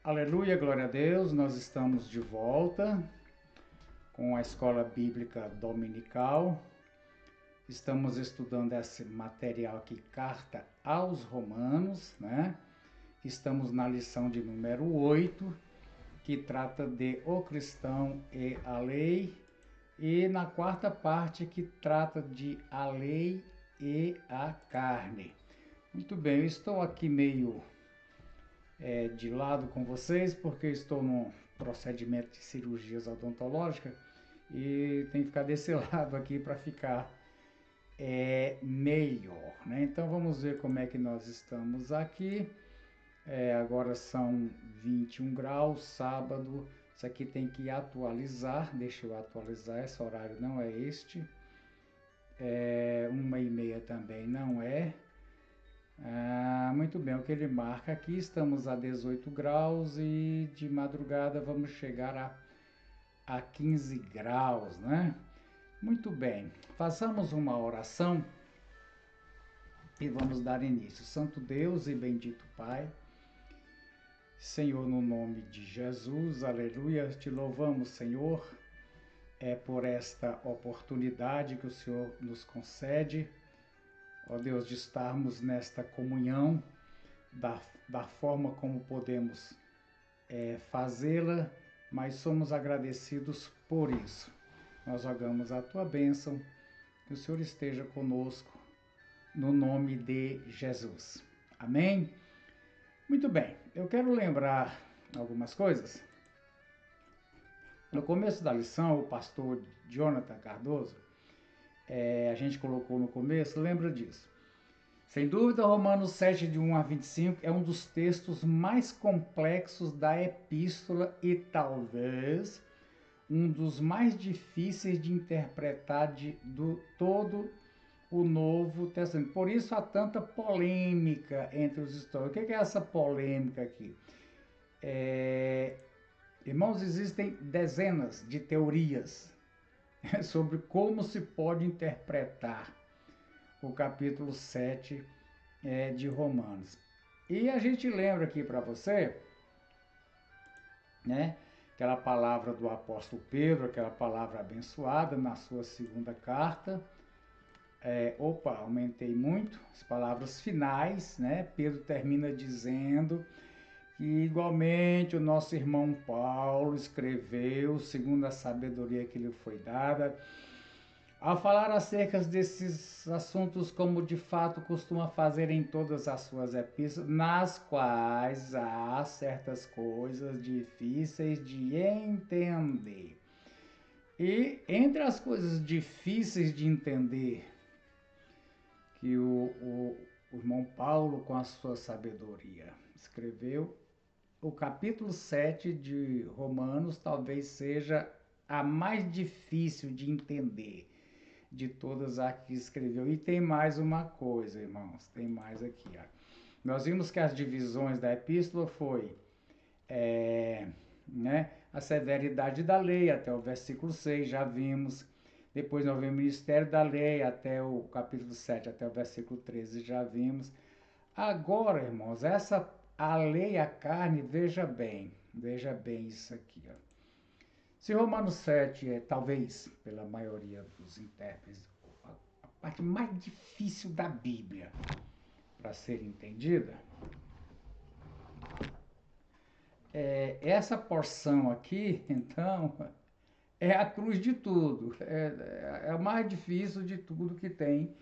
Aleluia, glória a Deus, nós estamos de volta com a Escola Bíblica Dominical. Estamos estudando esse material aqui, Carta aos Romanos, né? Estamos na lição de número 8, que trata de o cristão e a lei, e na quarta parte, que trata de a lei e a carne. Muito bem, eu estou aqui meio de lado com vocês, porque estou num procedimento de cirurgias odontológicas e tenho que ficar desse lado aqui para ficar melhor, né? Então vamos ver como é que nós estamos aqui. Agora são 21 graus, sábado. Isso aqui tem que atualizar, deixa eu atualizar, esse horário não é este. 1h30 também não é. Muito bem, o que ele marca aqui, estamos a 18 graus e de madrugada vamos chegar a 15 graus, né? Muito bem, façamos uma oração e vamos dar início. Santo Deus e bendito Pai, Senhor, no nome de Jesus, aleluia, te louvamos, Senhor, por esta oportunidade que o Senhor nos concede, ó Deus, de estarmos nesta comunhão, da forma como podemos fazê-la, mas somos agradecidos por isso. Nós rogamos a tua bênção, que o Senhor esteja conosco, no nome de Jesus. Amém? Muito bem, eu quero lembrar algumas coisas. No começo da lição, o pastor Jonathan Cardoso, a gente colocou no começo, lembra disso. Sem dúvida, Romanos 7, de 1 a 25, é um dos textos mais complexos da epístola e talvez um dos mais difíceis de interpretar de todo o Novo Testamento. Por isso há tanta polêmica entre os históricos. O que é essa polêmica aqui? Irmãos, existem dezenas de teorias sobre como se pode interpretar o capítulo 7 de Romanos. E a gente lembra aqui para você, né, aquela palavra do apóstolo Pedro, aquela palavra abençoada na sua segunda carta. Aumentei muito as palavras finais, né? Pedro termina dizendo que igualmente o nosso irmão Paulo escreveu, segundo a sabedoria que lhe foi dada, ao falar acerca desses assuntos, como de fato costuma fazer em todas as suas epístolas, nas quais há certas coisas difíceis de entender. E entre as coisas difíceis de entender, que o irmão Paulo, com a sua sabedoria, escreveu, o capítulo 7 de Romanos talvez seja a mais difícil de entender de todas as que escreveu. E tem mais uma coisa, irmãos, tem mais aqui. Ó. Nós vimos que as divisões da epístola foi a severidade da lei, até o versículo 6, já vimos. Depois nós vimos o ministério da lei, até o capítulo 7, até o versículo 13, já vimos. Agora, irmãos, a lei e a carne, veja bem isso aqui, ó. Se Romanos 7 talvez, pela maioria dos intérpretes, a parte mais difícil da Bíblia para ser entendida, essa porção aqui, então, é a cruz de tudo. É o mais difícil de tudo que tem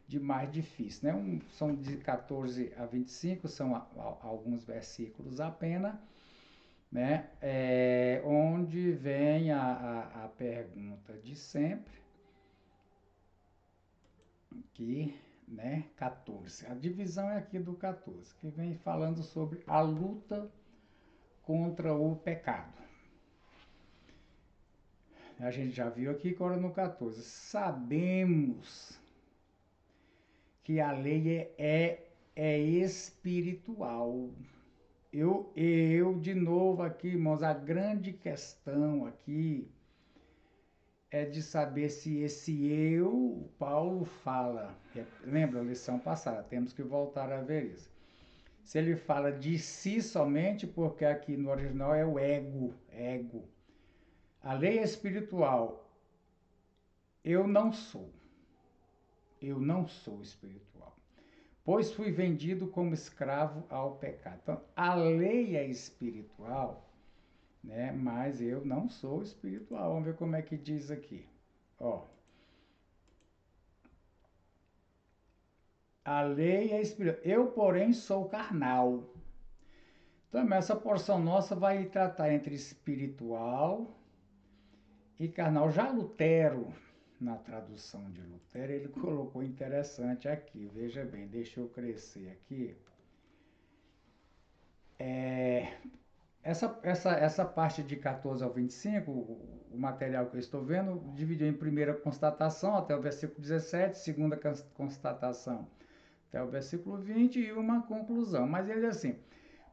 de mais difícil, né? São de 14 a 25, são alguns versículos apenas, né? Onde vem a pergunta de sempre, aqui, né? 14. A divisão é aqui do 14, que vem falando sobre a luta contra o pecado. A gente já viu aqui agora no 14. Sabemos que a lei é espiritual. Eu, de novo aqui, irmãos, a grande questão aqui é de saber se esse Paulo fala, lembra a lição passada, temos que voltar a ver isso. Se ele fala de si somente, porque aqui no original é o ego, ego. A lei espiritual, eu não sou. Eu não sou espiritual. Pois fui vendido como escravo ao pecado. Então, a lei é espiritual, né? Mas eu não sou espiritual. Vamos ver como é que diz aqui. Ó, a lei é espiritual. Eu, porém, sou carnal. Então, essa porção nossa vai tratar entre espiritual e carnal. Já Lutero, na tradução de Lutero, ele colocou interessante aqui. Veja bem, deixa eu crescer aqui. Essa parte de 14 ao 25, o material que eu estou vendo, dividiu em primeira constatação até o versículo 17, segunda constatação até o versículo 20 e uma conclusão. Mas ele diz assim,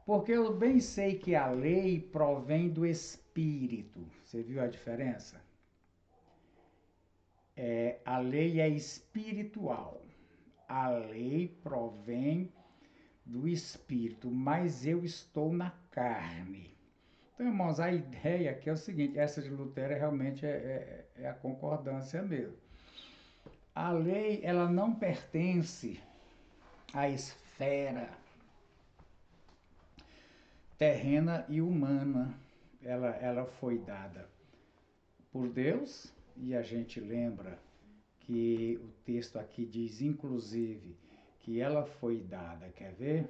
porque eu bem sei que a lei provém do Espírito. Você viu a diferença? A lei é espiritual. A lei provém do Espírito, mas eu estou na carne. Então, irmãos, a ideia aqui é o seguinte, essa de Lutero realmente é a concordância mesmo. A lei, ela não pertence à esfera terrena e humana. Ela foi dada por Deus, e a gente lembra que o texto aqui diz, inclusive, que ela foi dada, quer ver?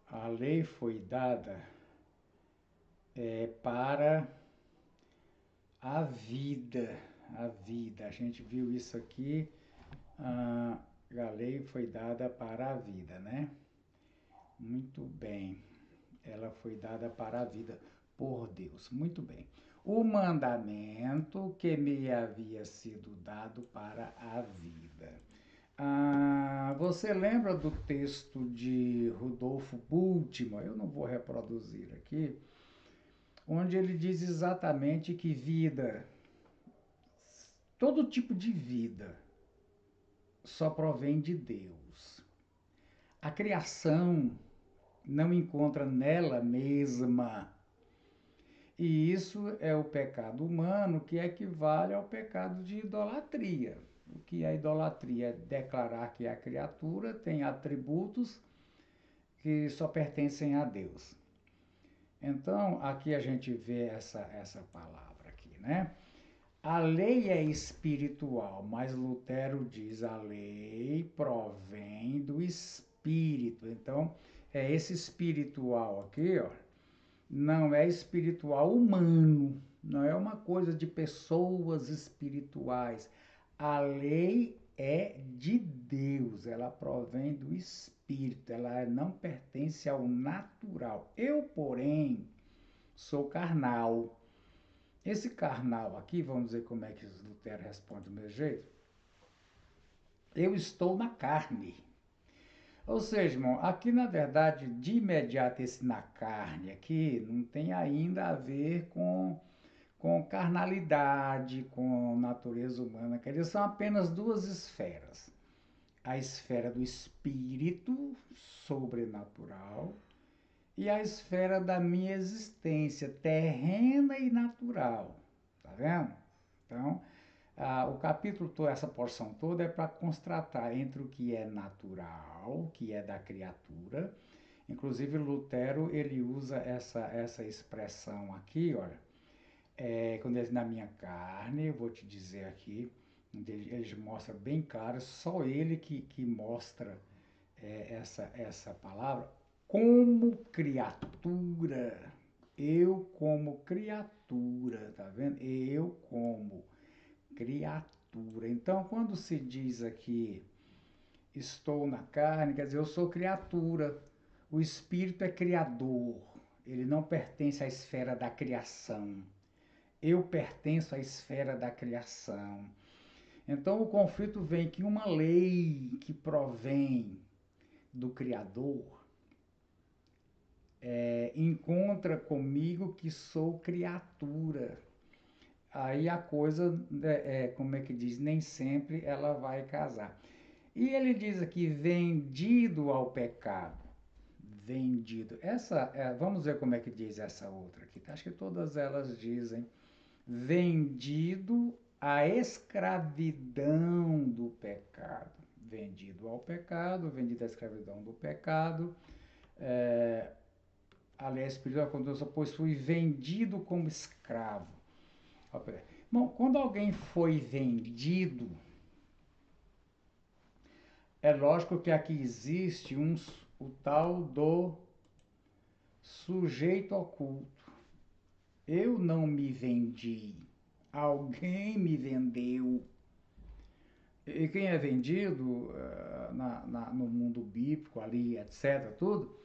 A lei foi dada para a vida, a vida. A gente viu isso aqui, a lei foi dada para a vida, né? Muito bem, ela foi dada para a vida por Deus, muito bem. O mandamento que me havia sido dado para a vida. Você lembra do texto de Rudolfo Bultmann? Eu não vou reproduzir aqui, onde ele diz exatamente que vida, todo tipo de vida, só provém de Deus. A criação não encontra nela mesma. E isso é o pecado humano, que equivale ao pecado de idolatria. O que é idolatria? É declarar que a criatura tem atributos que só pertencem a Deus. Então, aqui a gente vê essa palavra aqui, né? A lei é espiritual, mas Lutero diz a lei provém do Espírito. Então, esse espiritual aqui, ó, não é espiritual humano, não é uma coisa de pessoas espirituais. A lei é de Deus, ela provém do Espírito, ela não pertence ao natural. Eu, porém, sou carnal. Esse carnal aqui, vamos ver como é que Lutero responde do meu jeito. Eu estou na carne. Ou seja, irmão, aqui na verdade, de imediato esse na carne aqui, não tem ainda a ver com carnalidade, com natureza humana. Quer dizer, são apenas duas esferas. A esfera do espírito sobrenatural e a esfera da minha existência terrena e natural. Tá vendo? Então, o capítulo, essa porção toda é para constatar entre o que é natural, que é da criatura. Inclusive, Lutero, ele usa essa expressão aqui, olha, quando ele diz na minha carne, eu vou te dizer aqui, ele mostra bem claro, só ele que mostra essa palavra, como criatura, eu como criatura, tá vendo? Eu como criatura. Então, quando se diz aqui, estou na carne, quer dizer, eu sou criatura. O espírito é criador, ele não pertence à esfera da criação. Eu pertenço à esfera da criação. Então, o conflito vem que uma lei que provém do Criador encontra comigo que sou criatura. Aí a coisa, como é que diz, nem sempre ela vai casar. E ele diz aqui, vendido ao pecado. Vendido. Vamos ver como é que diz essa outra aqui. Acho que todas elas dizem vendido à escravidão do pecado. Vendido ao pecado, vendido à escravidão do pecado. Aliás, espiritual condução, pois fui vendido como escravo. Bom, quando alguém foi vendido, é lógico que aqui existe o tal do sujeito oculto. Eu não me vendi, alguém me vendeu. E quem é vendido no mundo bíblico ali, etc., tudo,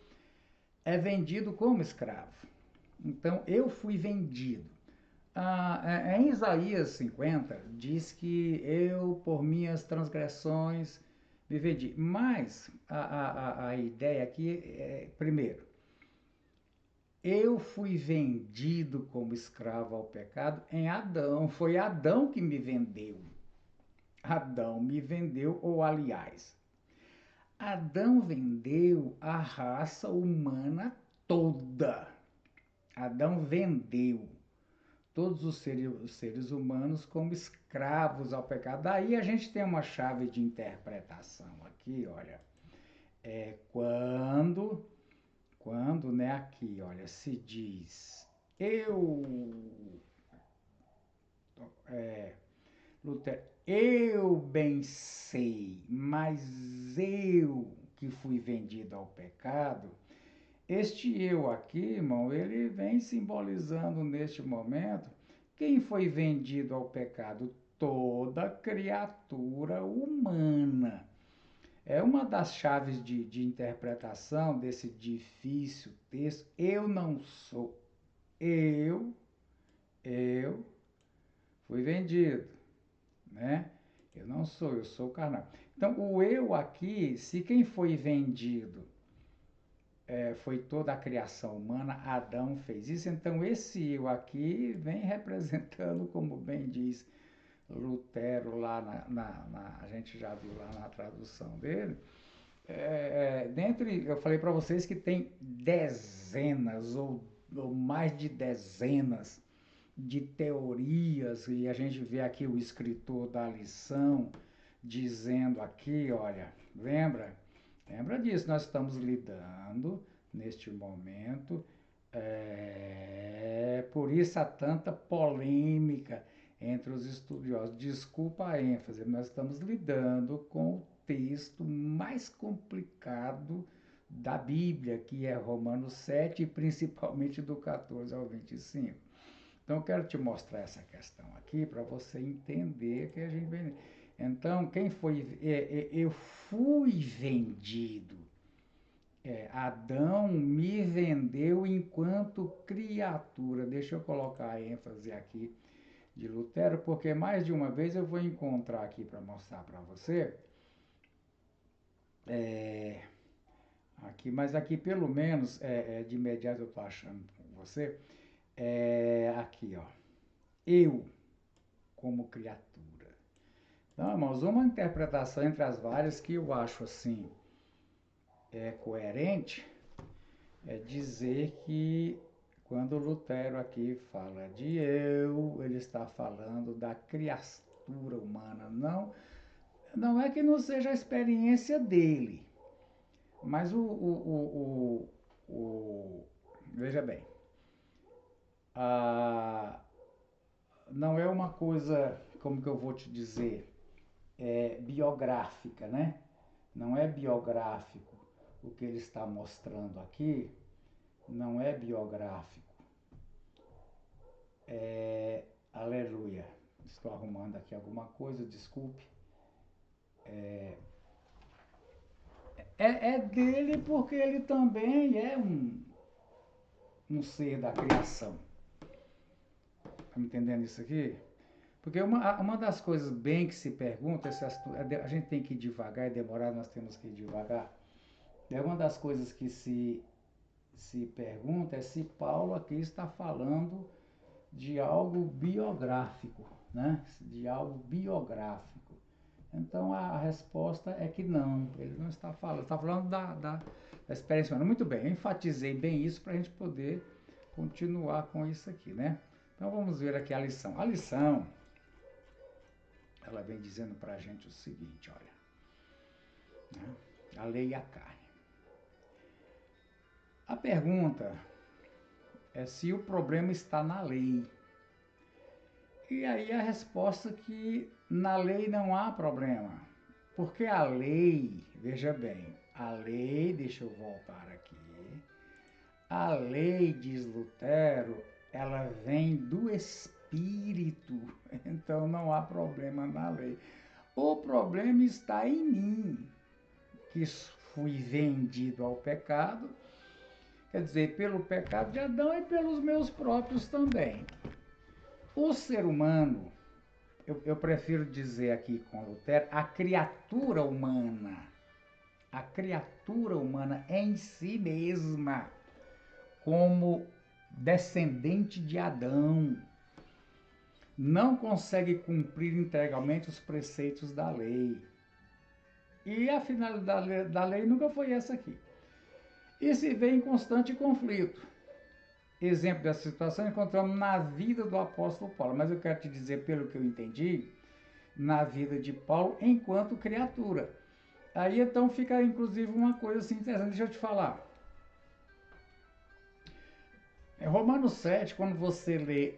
é vendido como escravo. Então, eu fui vendido. Em Isaías 50, diz que eu, por minhas transgressões, me vendi. Mas a ideia aqui é, primeiro, eu fui vendido como escravo ao pecado em Adão. Foi Adão que me vendeu. Adão me vendeu, ou aliás, Adão vendeu a raça humana toda. Adão vendeu todos os seres humanos como escravos ao pecado. Daí a gente tem uma chave de interpretação aqui, olha. Quando, né, aqui, olha, se diz, Lutero, eu bem sei, mas eu que fui vendido ao pecado, este eu aqui, irmão, ele vem simbolizando neste momento quem foi vendido ao pecado? Toda criatura humana. É uma das chaves de interpretação desse difícil texto. Eu não sou. Eu fui vendido, né? Eu não sou, eu sou carnal. Então, o eu aqui, se quem foi vendido foi toda a criação humana, Adão fez isso, então esse eu aqui vem representando, como bem diz Lutero lá a gente já viu lá na tradução dele, eu falei para vocês que tem dezenas ou mais de dezenas de teorias, e a gente vê aqui o escritor da lição dizendo aqui, olha, lembra disso, nós estamos lidando neste momento, por isso há tanta polêmica entre os estudiosos. Desculpa a ênfase, nós estamos lidando com o texto mais complicado da Bíblia, que é Romanos 7, e principalmente do 14 ao 25. Então, eu quero te mostrar essa questão aqui para você entender que a gente vem. Então, quem foi. Eu fui vendido. Adão me vendeu enquanto criatura. Deixa eu colocar a ênfase aqui de Lutero, porque mais de uma vez eu vou encontrar aqui para mostrar para você. Aqui, mas aqui pelo menos, de imediato eu estou achando com você. Aqui, ó. Eu como criatura. Então, irmãos, uma interpretação entre as várias que eu acho assim coerente é dizer que quando Lutero aqui fala de eu, ele está falando da criatura humana. Não é que não seja a experiência dele, mas veja bem, não é uma coisa, como que eu vou te dizer, biográfica, né? Não é biográfico o que ele está mostrando aqui, não é biográfico. Aleluia. Estou arrumando aqui alguma coisa, desculpe. É dele porque ele também é um ser da criação. Tá me entendendo isso aqui? Porque uma das coisas bem que se pergunta, a gente tem que ir devagar e demorar, nós temos que ir devagar. Uma das coisas que se pergunta é se Paulo aqui está falando de algo biográfico, né? De algo biográfico. Então a resposta é que não, ele não está falando da experiência humana. Muito bem, eu enfatizei bem isso para a gente poder continuar com isso aqui, né? Então vamos ver aqui a lição. A lição, ela vem dizendo para a gente o seguinte, olha, né? A lei e a carne. A pergunta é se o problema está na lei. E aí a resposta é que na lei não há problema. Porque a lei, veja bem, a lei, deixa eu voltar aqui, a lei, diz Lutero, ela vem do Espírito, então não há problema na lei. O problema está em mim, que fui vendido ao pecado, quer dizer, pelo pecado de Adão e pelos meus próprios também. O ser humano, eu prefiro dizer aqui com Lutero, a criatura humana em si mesma, como descendente de Adão, não consegue cumprir integralmente os preceitos da lei. E a finalidade da lei nunca foi essa aqui. E se vê em constante conflito. Exemplo dessa situação encontramos na vida do apóstolo Paulo, mas eu quero te dizer, pelo que eu entendi, na vida de Paulo enquanto criatura. Aí então fica inclusive uma coisa assim interessante, deixa eu te falar. Em Romanos 7, quando você lê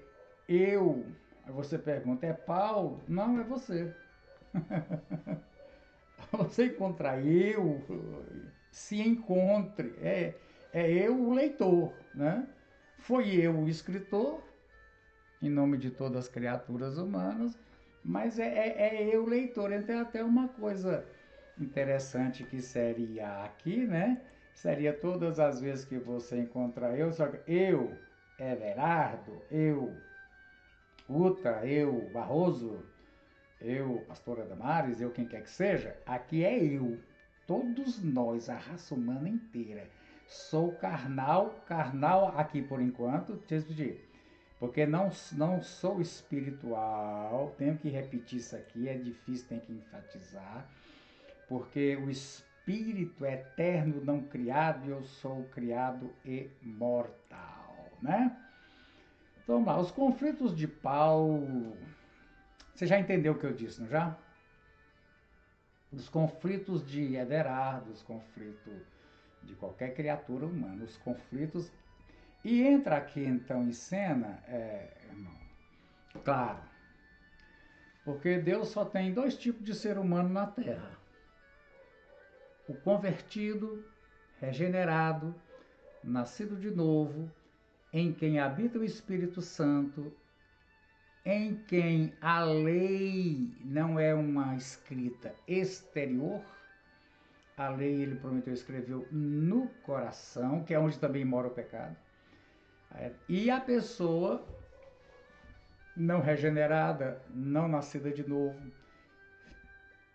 eu, aí você pergunta, é Paulo? Não, é você. Você encontrar eu, se encontre, é eu o leitor, né? Foi eu o escritor, em nome de todas as criaturas humanas, mas é eu o leitor. Então é até uma coisa interessante que seria aqui, né? Seria todas as vezes que você encontrar eu, só que eu, Everardo, eu, Uta, eu, Barroso, eu, pastora Damares, eu, quem quer que seja, aqui é eu. Todos nós, a raça humana inteira. Sou carnal aqui por enquanto, deixa eu dizer, porque não sou espiritual, tenho que repetir isso aqui, é difícil, tenho que enfatizar, porque o espírito é eterno, não criado, e eu sou criado e mortal, né? Então, vamos lá, os conflitos de Paulo, você já entendeu o que eu disse, não já? Os conflitos de Everardo, os conflitos de qualquer criatura humana, os conflitos. E entra aqui então em cena, irmão, claro, porque Deus só tem dois tipos de ser humano na Terra: o convertido, regenerado, nascido de novo, em quem habita o Espírito Santo, em quem a lei não é uma escrita exterior. A lei, ele prometeu, escreveu no coração, que é onde também mora o pecado. E a pessoa não regenerada, não nascida de novo,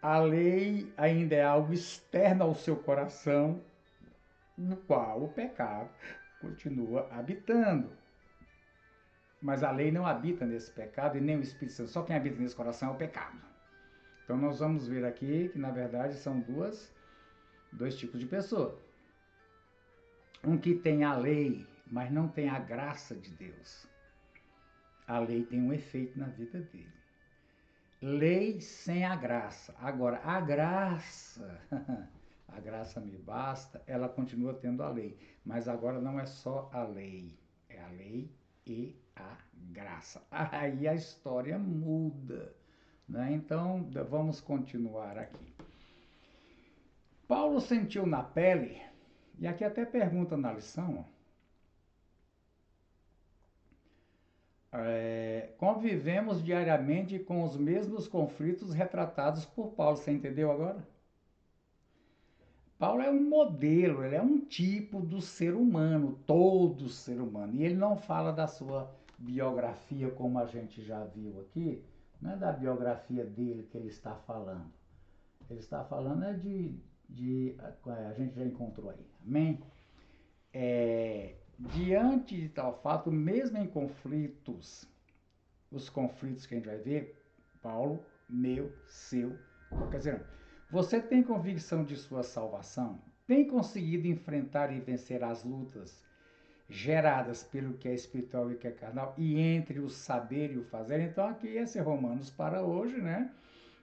a lei ainda é algo externo ao seu coração, no qual o pecado continua habitando. Mas a lei não habita nesse pecado e nem o Espírito Santo. Só quem habita nesse coração é o pecado. Então nós vamos ver aqui que na verdade são dois tipos de pessoa. Um que tem a lei, mas não tem a graça de Deus. A lei tem um efeito na vida dele. Lei sem a graça. Agora, a graça, a graça me basta, ela continua tendo a lei. Mas agora não é só a lei, é a lei e a graça. Aí a história muda, né? Então, vamos continuar aqui. Paulo sentiu na pele, e aqui até pergunta na lição, convivemos diariamente com os mesmos conflitos retratados por Paulo. Você entendeu agora? Paulo é um modelo, ele é um tipo do ser humano, todo ser humano. E ele não fala da sua biografia, como a gente já viu aqui, não é da biografia dele que ele está falando. Ele está falando a gente já encontrou aí, amém? Diante de tal fato, mesmo em conflitos, os conflitos que a gente vai ver, Paulo, meu, seu, Quer dizer, você tem convicção de sua salvação? Tem conseguido enfrentar e vencer as lutas geradas pelo que é espiritual e o que é carnal, e entre o saber e o fazer? Então, aqui esse Romanos para hoje, né?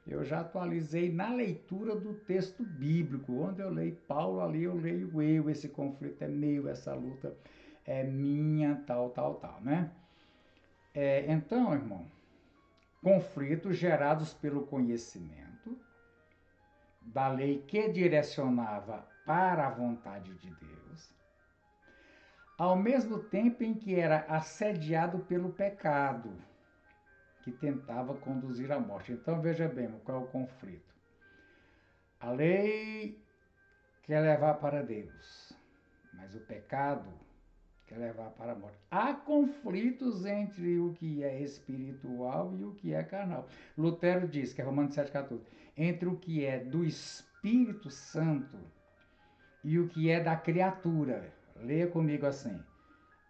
Eu já atualizei na leitura do texto bíblico. Onde eu leio Paulo, ali eu leio eu. Esse conflito é meu, essa luta é minha, tal, né? Então, irmão, conflitos gerados pelo conhecimento da lei que direcionava para a vontade de Deus, ao mesmo tempo em que era assediado pelo pecado, que tentava conduzir à morte. Então, veja bem qual é o conflito. A lei quer levar para Deus, mas o pecado quer levar para a morte. Há conflitos entre o que é espiritual e o que é carnal. Lutero diz, que é Romanos 7,14, entre o que é do Espírito Santo e o que é da criatura. Leia comigo assim.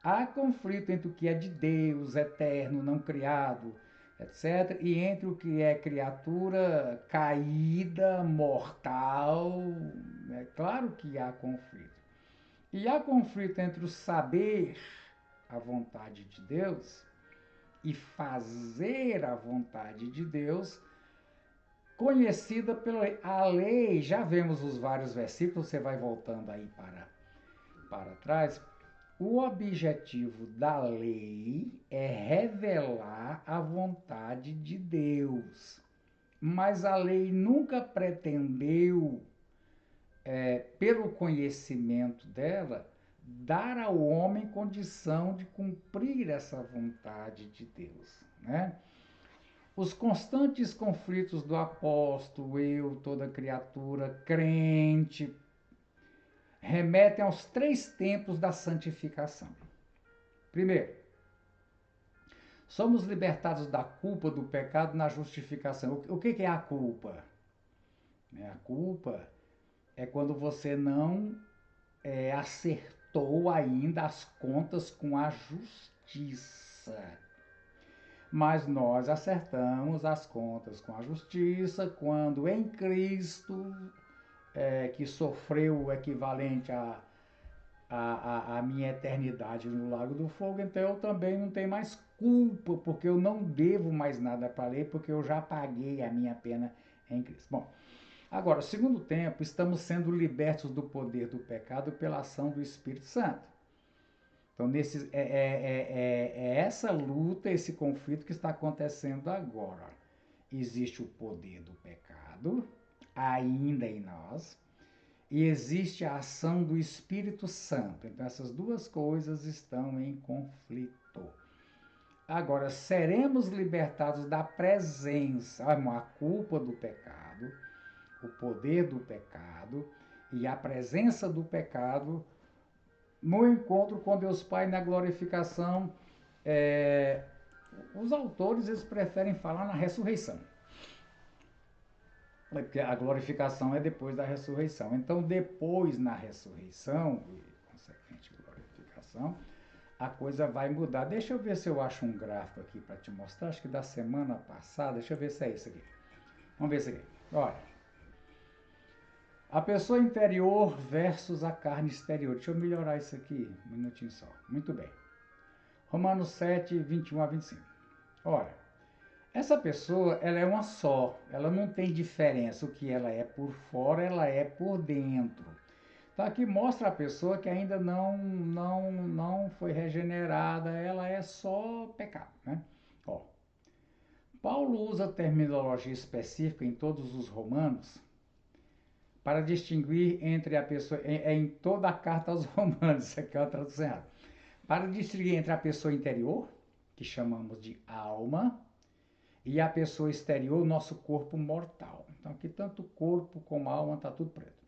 Há conflito entre o que é de Deus, eterno, não criado, etc., e entre o que é criatura caída, mortal. É claro que há conflito. E há conflito entre o saber a vontade de Deus e fazer a vontade de Deus, conhecida pela lei. A lei, já vemos os vários versículos, você vai voltando aí para trás. O objetivo da lei é revelar a vontade de Deus. Mas a lei nunca pretendeu, pelo conhecimento dela, dar ao homem condição de cumprir essa vontade de Deus, né? Os constantes conflitos do apóstolo, eu, toda criatura, crente, remetem aos 3 tempos da santificação. Primeiro, somos libertados da culpa do pecado na justificação. O que é a culpa? A culpa é quando você não acertou ainda as contas com a justiça. Mas nós acertamos as contas com a justiça quando em Cristo, que sofreu o equivalente a minha eternidade no lago do fogo, então eu também não tenho mais culpa, porque eu não devo mais nada para a lei, porque eu já paguei a minha pena em Cristo. Bom, agora, segundo tempo, estamos sendo libertos do poder do pecado pela ação do Espírito Santo. Então, é essa luta, esse conflito que está acontecendo agora. Existe o poder do pecado, ainda em nós, e existe a ação do Espírito Santo. Então, essas duas coisas estão em conflito. Agora, seremos libertados da presença, a culpa do pecado, o poder do pecado e a presença do pecado no encontro com Deus Pai na glorificação. Os autores eles preferem falar na ressurreição, porque a glorificação é depois da ressurreição. Então, depois na ressurreição, e consequente glorificação, a coisa vai mudar. Deixa eu ver se eu acho um gráfico aqui para te mostrar, acho que da semana passada, deixa eu ver se é isso aqui. Vamos ver isso aqui. Olha, a pessoa interior versus a carne exterior. Deixa eu melhorar isso aqui, um minutinho só. Muito bem. Romanos 7, 21 a 25. Olha, essa pessoa, ela é uma só. Ela não tem diferença. O que ela é por fora, ela é por dentro. Então, aqui mostra a pessoa que ainda não foi regenerada. Ela é só pecado, né? Ó, Paulo usa terminologia específica em todos os romanos para distinguir entre a pessoa, em toda a carta aos Romanos, isso aqui é uma tradução errada, para distinguir entre a pessoa interior, que chamamos de alma, e a pessoa exterior, nosso corpo mortal. Então aqui tanto o corpo como a alma está tudo preto.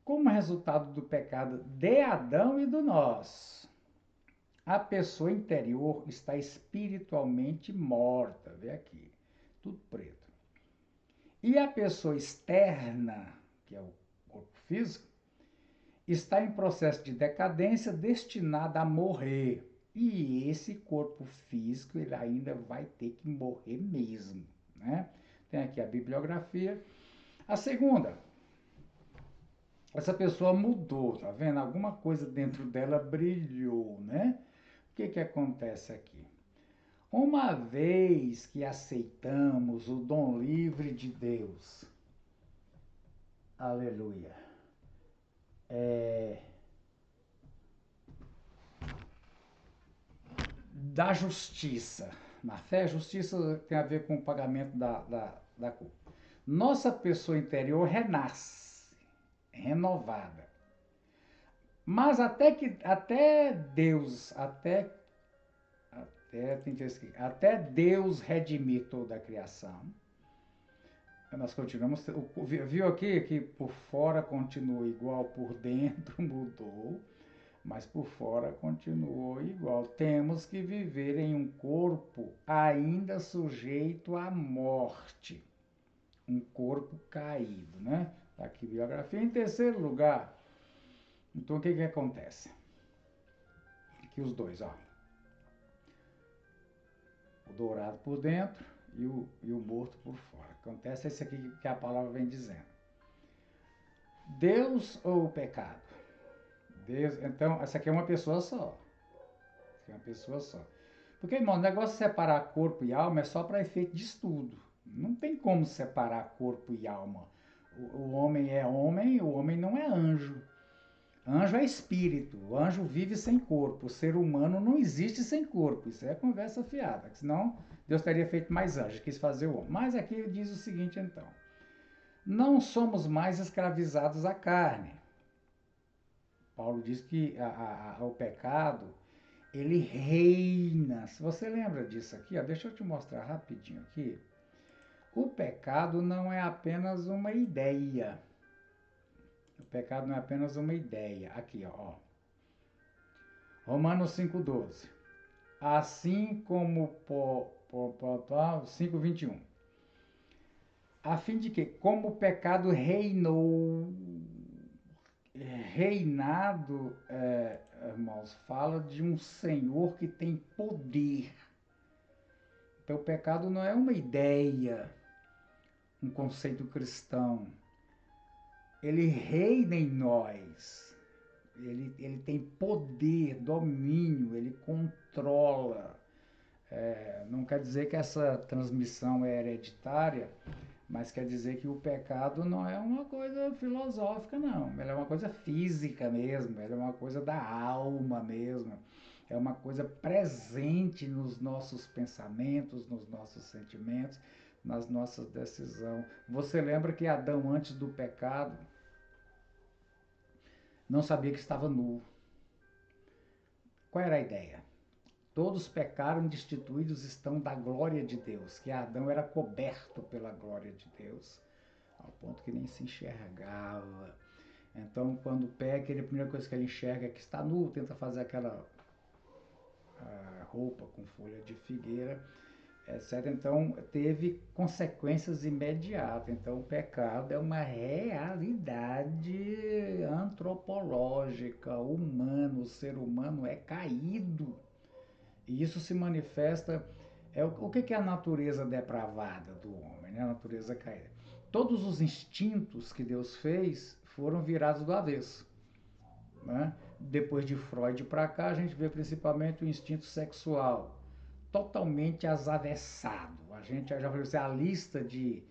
Como resultado do pecado de Adão e do nós, a pessoa interior está espiritualmente morta, vê aqui, tudo preto. E a pessoa externa, que é o corpo físico, está em processo de decadência destinada a morrer. E esse corpo físico ele ainda vai ter que morrer mesmo, né? Tem aqui a bibliografia. A segunda, essa pessoa mudou, tá vendo? Alguma coisa dentro dela brilhou, né? O que que acontece aqui? Uma vez que aceitamos o dom livre de Deus, aleluia, da justiça. Na fé, justiça tem a ver com o pagamento da culpa. Nossa pessoa interior renasce, renovada. Mas até Deus, até Deus redimir toda a criação, nós continuamos. Viu aqui que por fora continua igual, por dentro mudou, mas por fora continuou igual. Temos que viver em um corpo ainda sujeito à morte, um corpo caído, né? Tá aqui biografia. Em terceiro lugar, então o que que acontece? Aqui os dois, ó. O dourado por dentro e o morto por fora. Acontece isso aqui que a palavra vem dizendo. Deus ou o pecado? Deus, então, essa aqui é uma pessoa só. Essa aqui é uma pessoa só. Porque, irmão, o negócio de separar corpo e alma é só para efeito de estudo. Não tem como separar corpo e alma. O homem é homem, o homem não é anjo. Anjo é espírito, o anjo vive sem corpo, o ser humano não existe sem corpo, isso é conversa fiada, senão Deus teria feito mais anjos, quis fazer o homem. Mas aqui ele diz o seguinte então, não somos mais escravizados à carne. Paulo diz que o pecado, ele reina. Se você lembra disso aqui, ó, deixa eu te mostrar rapidinho aqui. O pecado não é apenas uma ideia. O pecado não é apenas uma ideia. Aqui, ó. Romanos 5,12. Assim como 5,21. A fim de que, como o pecado reinou, reinado, irmãos, fala de um Senhor que tem poder. Então o pecado não é uma ideia, um conceito cristão. Ele reina em nós. Ele tem poder, domínio, ele controla. Não quer dizer que essa transmissão é hereditária, mas quer dizer que o pecado não é uma coisa filosófica, não. Ele é uma coisa física mesmo, ele é uma coisa da alma mesmo. É uma coisa presente nos nossos pensamentos, nos nossos sentimentos, nas nossas decisões. Você lembra que Adão, antes do pecado, não sabia que estava nu. Qual era a ideia? Todos pecaram, destituídos estão da glória de Deus, que Adão era coberto pela glória de Deus, ao ponto que nem se enxergava. Então, quando peca, a primeira coisa que ele enxerga é que está nu, tenta fazer aquela roupa com folha de figueira, etc. Então, teve consequências imediatas. Então, o pecado é uma realidade antropológica, humana. O ser humano é caído. E isso se manifesta... o que é a natureza depravada do homem, né? A natureza caída. Todos os instintos que Deus fez foram virados do avesso, né? Depois de Freud para cá, a gente vê principalmente o instinto sexual totalmente azavessado. A gente já falou assim, a lista de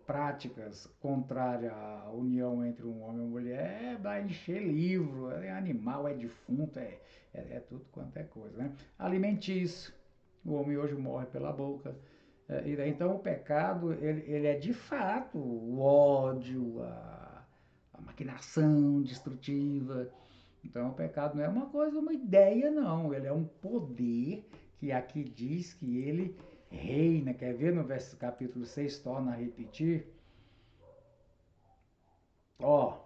práticas contrárias à união entre um homem e uma mulher vai encher livro, é animal, é defunto, é tudo quanto é coisa, né? Alimentício, o homem hoje morre pela boca. Então o pecado, ele é de fato o ódio, a maquinação destrutiva. Então o pecado não é uma coisa, uma ideia, não. Ele é um poder que aqui diz que ele reina. Quer ver no capítulo 6, torna a repetir? Ó,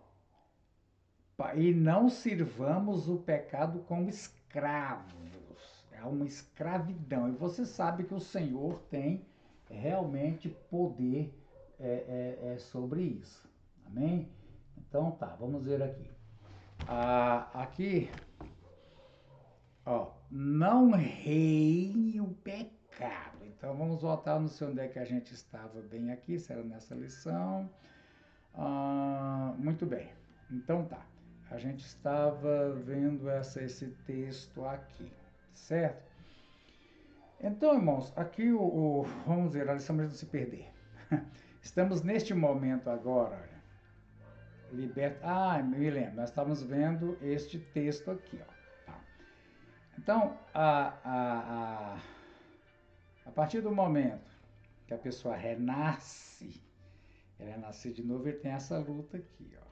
e não sirvamos o pecado como escravos. É uma escravidão. E você sabe que o Senhor tem realmente poder sobre isso. Amém? Então tá, vamos ver aqui. Aqui, ó, não reine o pecado. pecado. Então vamos voltar, não sei onde é que a gente estava bem aqui, se era nessa lição. Muito bem, então tá. A gente estava vendo esse texto aqui, certo? Então, irmãos, aqui vamos ver, a lição para não se perder. Estamos neste momento agora, liberta. Me lembro, nós estamos vendo este texto aqui, ó. Tá. Então, a partir do momento que a pessoa renasce, ela renasce de novo, ele tem essa luta aqui, ó.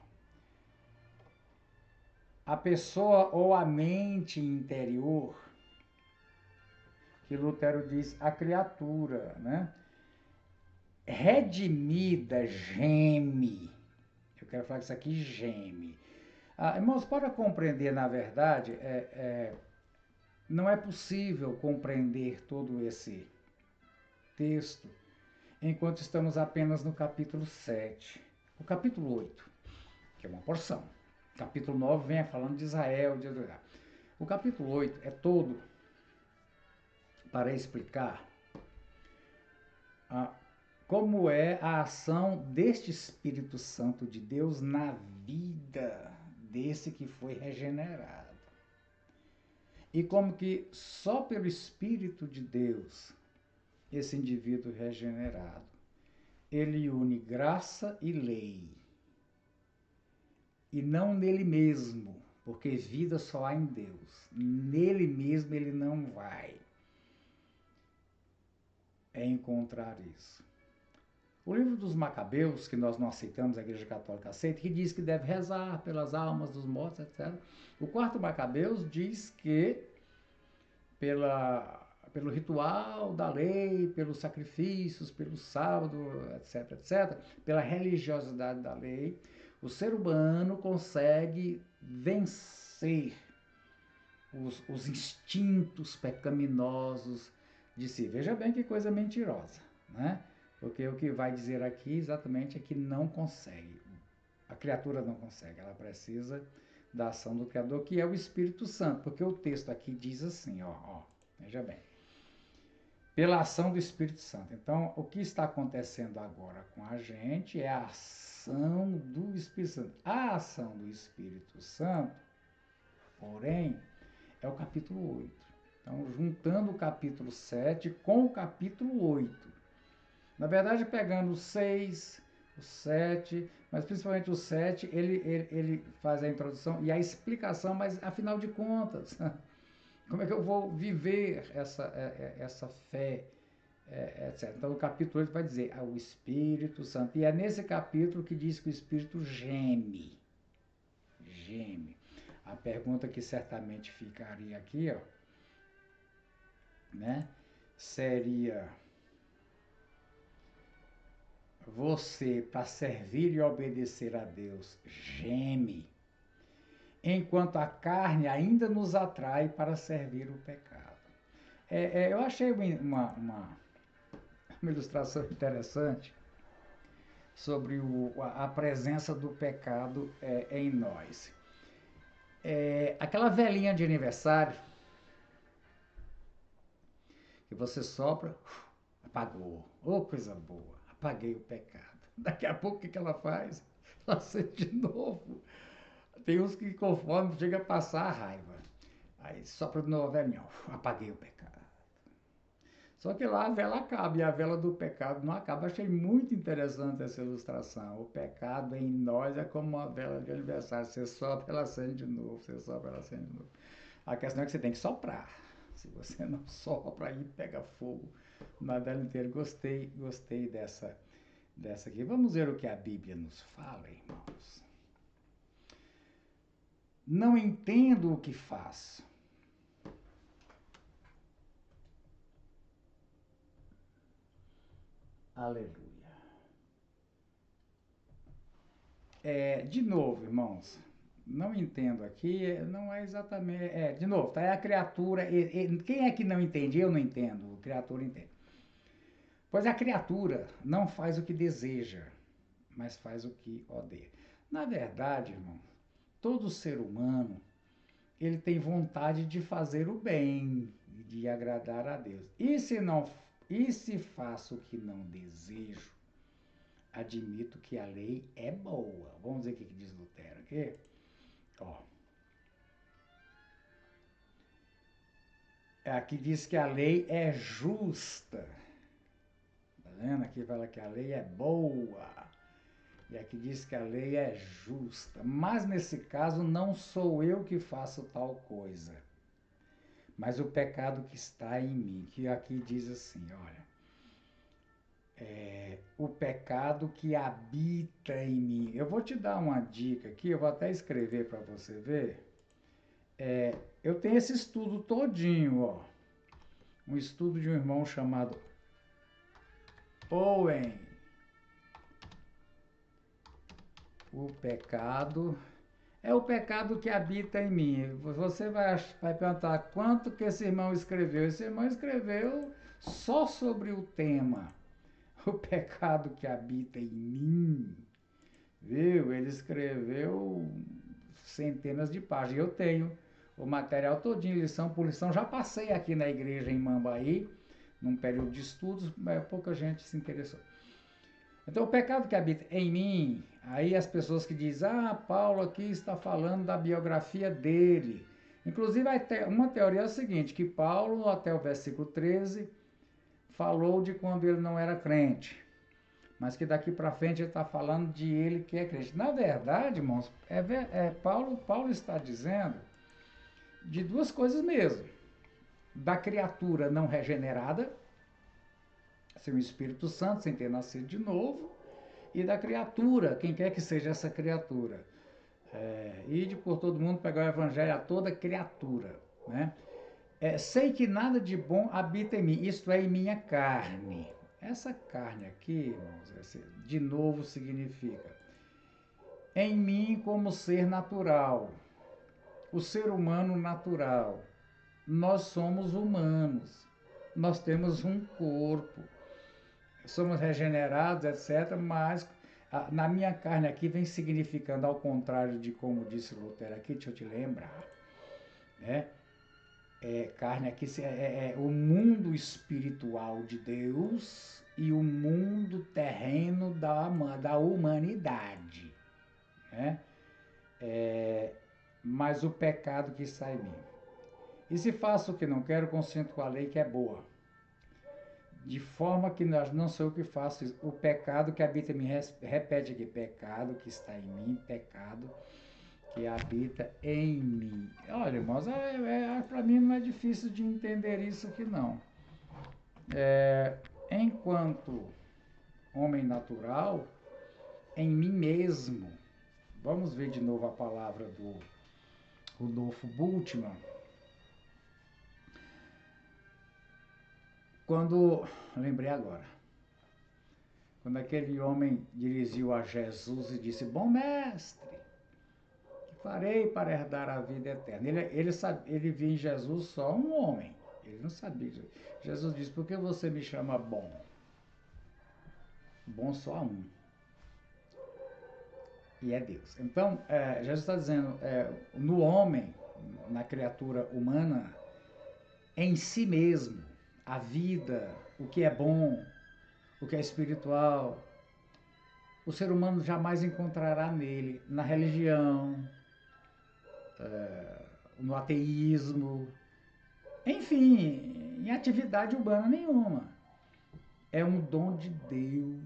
A pessoa ou a mente interior, que Lutero diz a criatura, né? Redimida geme. Eu quero falar que isso aqui geme. Irmãos, para compreender, na verdade, não é possível compreender todo esse texto enquanto estamos apenas no capítulo 7. O capítulo 8, que é uma porção. O capítulo 9 vem falando de Israel, de Judá. O capítulo 8 é todo para explicar como é a ação deste Espírito Santo de Deus na vida desse que foi regenerado. E como que só pelo Espírito de Deus, esse indivíduo regenerado, ele une graça e lei. E não nele mesmo, porque vida só há em Deus. Nele mesmo ele não vai encontrar isso. O livro dos Macabeus, que nós não aceitamos, a Igreja Católica aceita, que diz que deve rezar pelas almas dos mortos, etc. O quarto Macabeus diz que pelo ritual da lei, pelos sacrifícios, pelo sábado, etc., etc., pela religiosidade da lei, o ser humano consegue vencer os instintos pecaminosos de si. Veja bem que coisa mentirosa, né? Porque o que vai dizer aqui exatamente é que não consegue. A criatura não consegue, ela precisa da ação do Criador, que é o Espírito Santo. Porque o texto aqui diz assim, veja bem. Pela ação do Espírito Santo. Então, o que está acontecendo agora com a gente é a ação do Espírito Santo. A ação do Espírito Santo, porém, é o capítulo 8. Então, juntando o capítulo 7 com o capítulo 8. Na verdade, pegando o 6, o 7, mas principalmente o 7, ele faz a introdução e a explicação, mas afinal de contas, como é que eu vou viver essa fé, etc. Então, o capítulo 8 vai dizer o Espírito Santo. E é nesse capítulo que diz que o Espírito geme. Geme. A pergunta que certamente ficaria aqui, né, seria: você, para servir e obedecer a Deus, geme, enquanto a carne ainda nos atrai para servir o pecado. Eu achei uma ilustração interessante sobre a presença do pecado em nós. Aquela velhinha de aniversário que você sopra, apagou. Oh, coisa boa, apaguei o pecado. Daqui a pouco o que ela faz? Ela acende de novo. Tem uns que conforme chega a passar a raiva. Aí sopra de novo a velhinha, apaguei o pecado. Só que lá a vela acaba, e a vela do pecado não acaba. Achei muito interessante essa ilustração. O pecado em nós é como uma vela de aniversário. Você sopra, ela acende de novo. Você sopra, ela acende de novo. A questão é que você tem que soprar. Se você não sopra, aí pega fogo na vela inteira. Gostei dessa aqui. Vamos ver o que a Bíblia nos fala, irmãos. Não entendo o que faço. Aleluia. De novo, irmãos, não entendo aqui, não é exatamente. De novo, tá? É a criatura. Quem é que não entende? Eu não entendo, o criatura entende. Pois a criatura não faz o que deseja, mas faz o que odeia. Na verdade, irmão, todo ser humano, ele tem vontade de fazer o bem, de agradar a Deus. E se não E se faço o que não desejo, admito que a lei é boa. Vamos ver o que diz Lutero aqui. Ó, aqui diz que a lei é justa. Tá vendo? Aqui fala que a lei é boa. E aqui diz que a lei é justa. Mas nesse caso não sou eu que faço tal coisa, mas o pecado que está em mim. Que aqui diz assim, olha. O pecado que habita em mim. Eu vou te dar uma dica aqui, eu vou até escrever para você ver. Eu tenho esse estudo todinho, ó. Um estudo de um irmão chamado Owen. O pecado é o pecado que habita em mim. Você vai perguntar quanto que esse irmão escreveu. Esse irmão escreveu só sobre o tema. O pecado que habita em mim. Viu? Ele escreveu centenas de páginas. Eu tenho o material todinho, lição por lição. Já passei aqui na igreja em Mambaí, num período de estudos, mas pouca gente se interessou. Então, o pecado que habita em mim, aí as pessoas que dizem, Paulo aqui está falando da biografia dele. Inclusive, uma teoria é a seguinte, que Paulo, até o versículo 13, falou de quando ele não era crente. Mas que daqui para frente ele está falando de ele que é crente. Na verdade, irmãos, Paulo está dizendo de duas coisas mesmo. Da criatura não regenerada, sem o Espírito Santo, sem ter nascido de novo, e da criatura, quem quer que seja essa criatura. Ide por todo mundo, pegar o evangelho a toda criatura. Né? Sei que nada de bom habita em mim, isto é, em minha carne. Essa carne aqui, irmãos, de novo significa em mim como ser natural, o ser humano natural. Nós somos humanos, nós temos um corpo, somos regenerados, etc., mas na minha carne aqui vem significando, ao contrário de como disse Lutero aqui, deixa eu te lembrar, né? Carne aqui é o mundo espiritual de Deus e o mundo terreno da humanidade, né? Mas o pecado que sai em mim. E se faço o que não quero, consinto com a lei que é boa. De forma que não sou eu que faço isso. O pecado que habita em mim, repete aqui, pecado que está em mim, pecado que habita em mim. Olha, irmãos, para mim não é difícil de entender isso aqui não. Enquanto homem natural, em mim mesmo, vamos ver de novo a palavra do Rudolf Bultmann. Lembrei agora, quando aquele homem dirigiu a Jesus e disse, bom mestre, que farei para herdar a vida eterna? Ele via em Jesus só um homem, ele não sabia. Jesus disse, por que você me chama bom? Bom só um. E é Deus. Então, Jesus está dizendo, no homem, na criatura humana, em si mesmo, a vida, o que é bom, o que é espiritual, o ser humano jamais encontrará nele, na religião, no ateísmo, enfim, em atividade humana nenhuma. É um dom de Deus,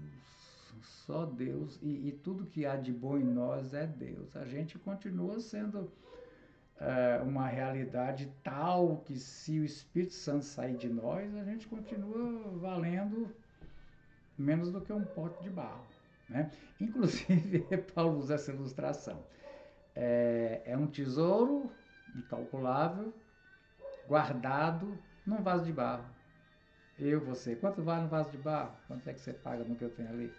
só Deus, e tudo que há de bom em nós é Deus. A gente continua sendo uma realidade tal que se o Espírito Santo sair de nós, a gente continua valendo menos do que um pote de barro. Né? Inclusive, Paulo usa essa ilustração. É um tesouro incalculável, guardado num vaso de barro. Você, quanto vale um vaso de barro? Quanto é que você paga no que eu tenho ali?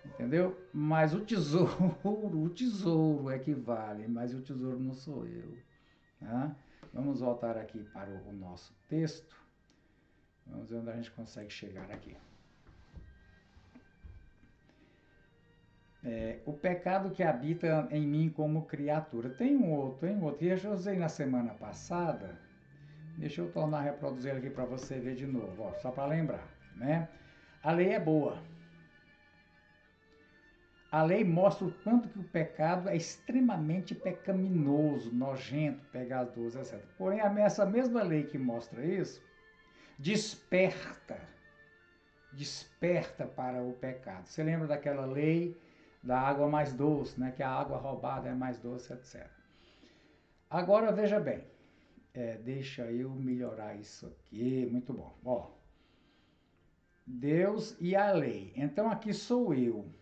Entendeu? Mas o tesouro é que vale, mas o tesouro não sou eu. Tá? Vamos voltar aqui para o nosso texto. Vamos ver onde a gente consegue chegar aqui. O pecado que habita em mim como criatura. Tem um outro que eu já usei na semana passada. Deixa eu tornar a reproduzir aqui para você ver de novo, ó, só para lembrar. né? A lei é boa. A lei mostra o quanto que o pecado é extremamente pecaminoso, nojento, pegajoso, etc. Porém, essa mesma lei que mostra isso, desperta para o pecado. Você lembra daquela lei da água mais doce, né? Que a água roubada é mais doce, etc. Agora, veja bem. Deixa eu melhorar isso aqui. Muito bom. Ó, Deus e a lei. Então, aqui sou eu.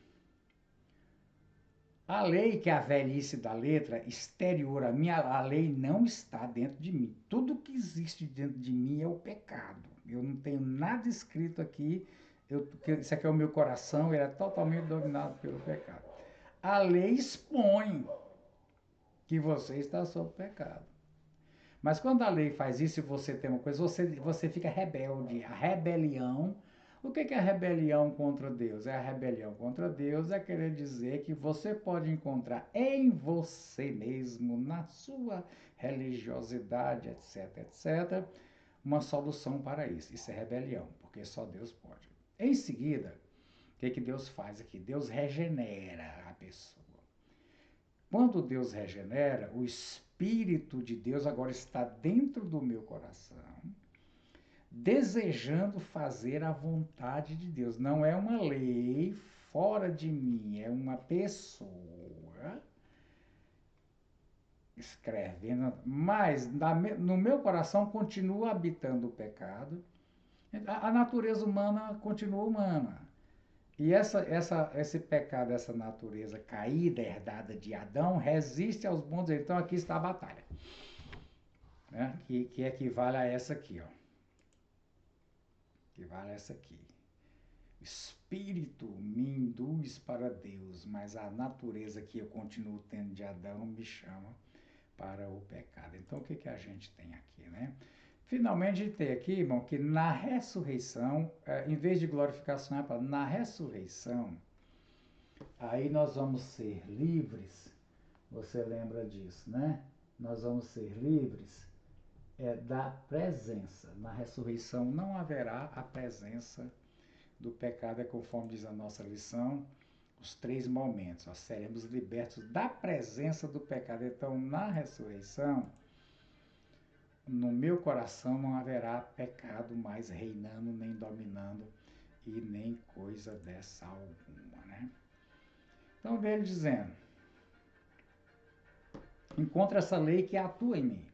A lei, que é a velhice da letra, exterior a mim, a lei não está dentro de mim. Tudo que existe dentro de mim é o pecado. Eu não tenho nada escrito aqui. Isso aqui é o meu coração, ele é totalmente dominado pelo pecado. A lei expõe que você está sob pecado. Mas quando a lei faz isso e você tem uma coisa, você fica rebelde. A rebelião. O que é a rebelião contra Deus? A rebelião contra Deus é querer dizer que você pode encontrar em você mesmo, na sua religiosidade, etc, etc, uma solução para isso. Isso é rebelião, porque só Deus pode. Em seguida, o que Deus faz aqui? Deus regenera a pessoa. Quando Deus regenera, o Espírito de Deus agora está dentro do meu coração, desejando fazer a vontade de Deus. Não é uma lei fora de mim, é uma pessoa escrevendo, mas no meu coração continua habitando o pecado. A natureza humana continua humana. E esse pecado, essa natureza caída, herdada de Adão, resiste aos bons. Então aqui está a batalha, né? Que equivale a essa aqui, ó. Equivale a essa aqui. O Espírito me induz para Deus, mas a natureza que eu continuo tendo de Adão me chama para o pecado. Então o que a gente tem aqui, né? Finalmente, a gente tem aqui, irmão, que na ressurreição, em vez de glorificação, na ressurreição, aí nós vamos ser livres. Você lembra disso, né? Nós vamos ser livres da presença. Na ressurreição não haverá a presença do pecado, conforme diz a nossa lição, os 3 momentos. Nós seremos libertos da presença do pecado. Então, na ressurreição, no meu coração não haverá pecado mais reinando, nem dominando, e nem coisa dessa alguma, né? Então, vem ele dizendo, encontra essa lei que atua em mim.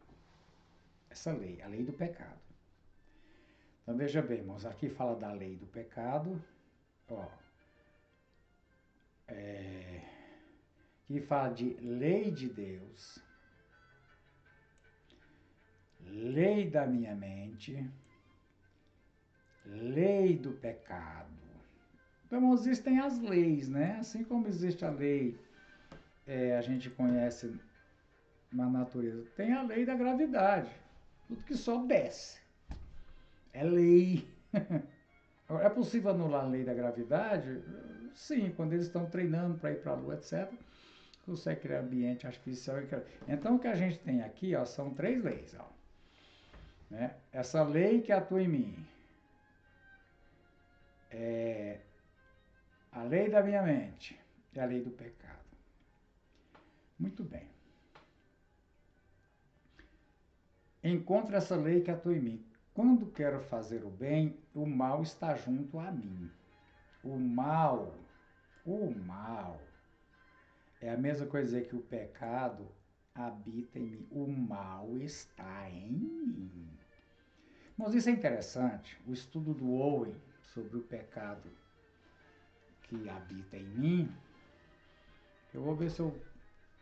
Essa lei, a lei do pecado. Então, veja bem, irmãos, aqui fala da lei do pecado, ó, que fala de lei de Deus, lei da minha mente, lei do pecado. Então, existem as leis, né? Assim como existe a lei, a gente conhece na natureza, tem a lei da gravidade. Tudo que sobe desce. É lei. É possível anular a lei da gravidade? Sim, quando eles estão treinando para ir para a Lua, etc. Consegue criar ambiente artificial. Então, o que a gente tem aqui, ó, são 3 leis. Ó, né? Essa lei que atua em mim é a lei da minha mente e a lei do pecado. Muito bem. Encontre essa lei que atua em mim. Quando quero fazer o bem, o mal está junto a mim. O mal é a mesma coisa que o pecado habita em mim. O mal está em mim. Mas isso é interessante. O estudo do Owen sobre o pecado que habita em mim, eu vou ver se eu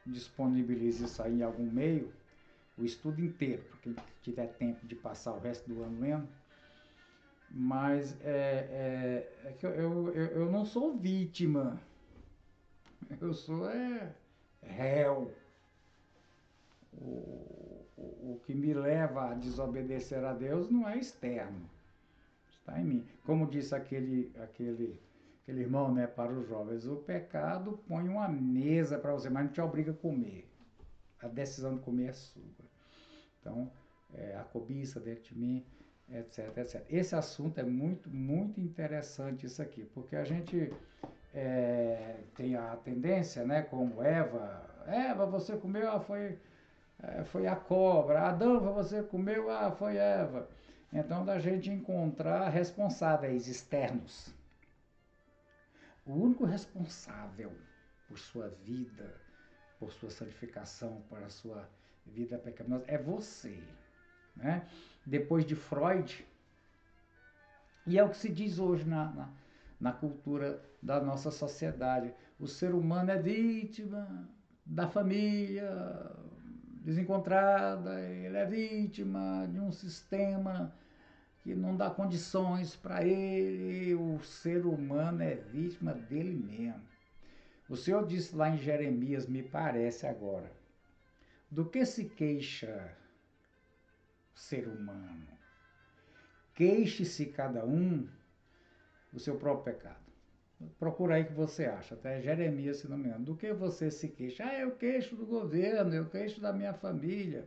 disponibilizo isso aí em algum meio, o estudo inteiro, para quem tiver tempo de passar o resto do ano lendo. Mas é que eu não sou vítima, eu sou réu. O que me leva a desobedecer a Deus não é externo, está em mim. Como disse aquele irmão, né, para os jovens, o pecado põe uma mesa para você, mas não te obriga a comer. A decisão de comer é sua. Então, a cobiça dentro de mim, etc, etc. Esse assunto é muito, muito interessante isso aqui, porque a gente tem a tendência, né, como Eva, você comeu, foi a cobra, Adão, você comeu, foi Eva. Então, da gente encontrar responsáveis externos. O único responsável por sua vida, por sua santificação, por a sua vida pecaminosa, é você. Né? Depois de Freud, e é o que se diz hoje na cultura da nossa sociedade, o ser humano é vítima da família desencontrada, ele é vítima de um sistema que não dá condições para ele, o ser humano é vítima dele mesmo. O Senhor disse lá em Jeremias, me parece agora, do que se queixa o ser humano? Queixe-se cada um do seu próprio pecado. Procura aí que você acha, até Jeremias, se não me engano. Do que você se queixa? Eu queixo do governo, eu queixo da minha família.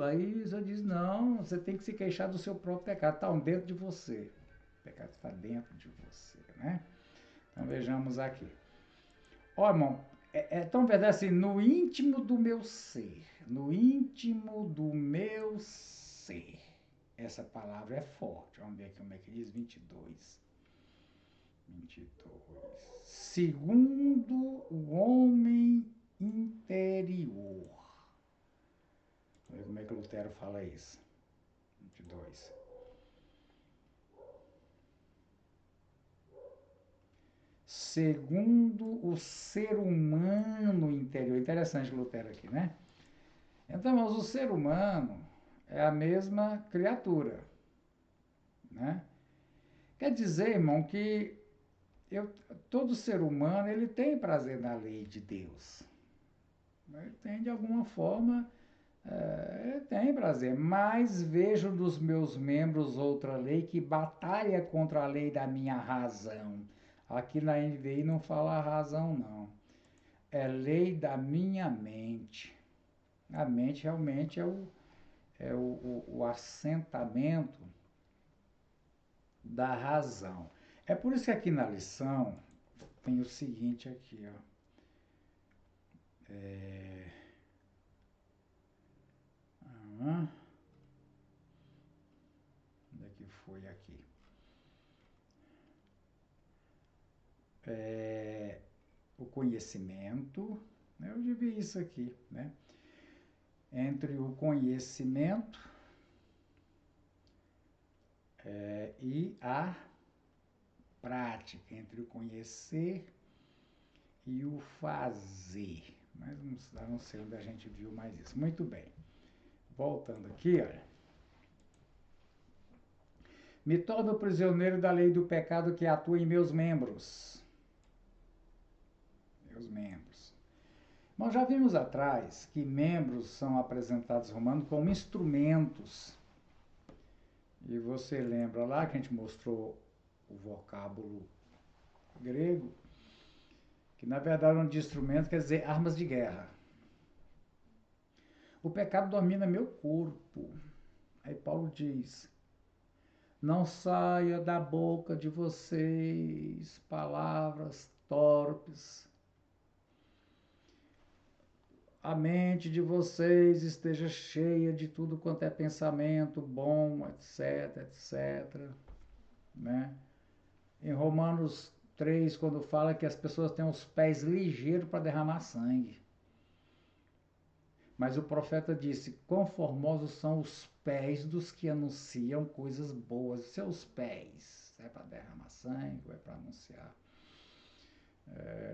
Aí você diz, não, você tem que se queixar do seu próprio pecado, está dentro de você. O pecado está dentro de você, né? Então vejamos aqui. Ó, irmão, é tão verdade assim, no íntimo do meu ser, no íntimo do meu ser. Essa palavra é forte. Vamos ver aqui como é que diz, 22. Segundo o homem interior. Vamos ver como é que Lutero fala isso. 22. Segundo o ser humano interior. Interessante Lutero aqui, né? Então, mas o ser humano é a mesma criatura, né? Quer dizer, irmão, que todo ser humano ele tem prazer na lei de Deus. Ele tem, de alguma forma, tem prazer, mas vejo dos meus membros outra lei que batalha contra a lei da minha razão. Aqui na NVI não fala razão, não. É lei da minha mente. A mente realmente o assentamento da razão. É por isso que aqui na lição tem o seguinte aqui, ó. Onde é que foi aqui? O conhecimento, né? Eu divi isso aqui, né? Entre o conhecimento e a prática, entre o conhecer e o fazer. Mas não sei onde a gente viu mais isso. Muito bem. Voltando aqui, olha. Me torno prisioneiro da lei do pecado que atua em meus membros. Meus membros. Nós já vimos atrás que membros são apresentados romanos como instrumentos. E você lembra lá que a gente mostrou o vocábulo grego, que na verdade um de instrumento quer dizer armas de guerra. O pecado domina meu corpo. Aí Paulo diz, não saia da boca de vocês palavras torpes. A mente de vocês esteja cheia de tudo quanto é pensamento bom, etc, etc. Né? Em Romanos 3, quando fala que as pessoas têm os pés ligeiros para derramar sangue. Mas o profeta disse, quão formosos são os pés dos que anunciam coisas boas. Seus pés, é para derramar sangue, ou é para anunciar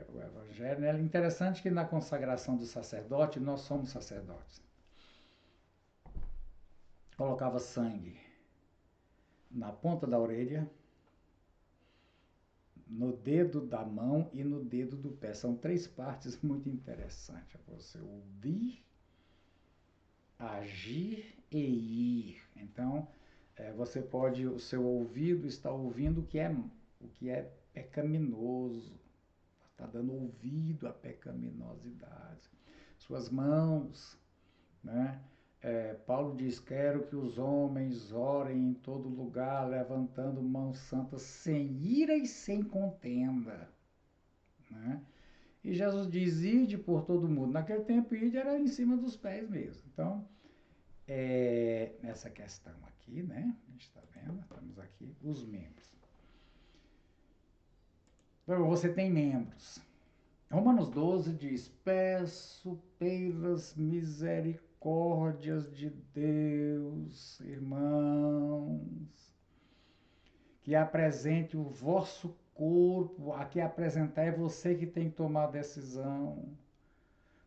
o evangelho. É interessante que na consagração do sacerdote, nós somos sacerdotes. Colocava sangue na ponta da orelha, no dedo da mão e no dedo do pé. São 3 partes muito interessantes para você ouvir, agir e ir. Então, você pode, o seu ouvido está ouvindo o que é pecaminoso, está dando ouvido à pecaminosidade. Suas mãos, né, Paulo diz: quero que os homens orem em todo lugar, levantando mãos santas, sem ira e sem contenda. Né? E Jesus diz: ide por todo mundo. Naquele tempo, ide era em cima dos pés mesmo. Então, nessa questão aqui, né? A gente está vendo, estamos aqui, os membros. Então, você tem membros. Romanos 12 diz: peço pelas misericórdias de Deus, irmãos, que apresente o vosso corpo. Aqui apresentar é você que tem que tomar a decisão.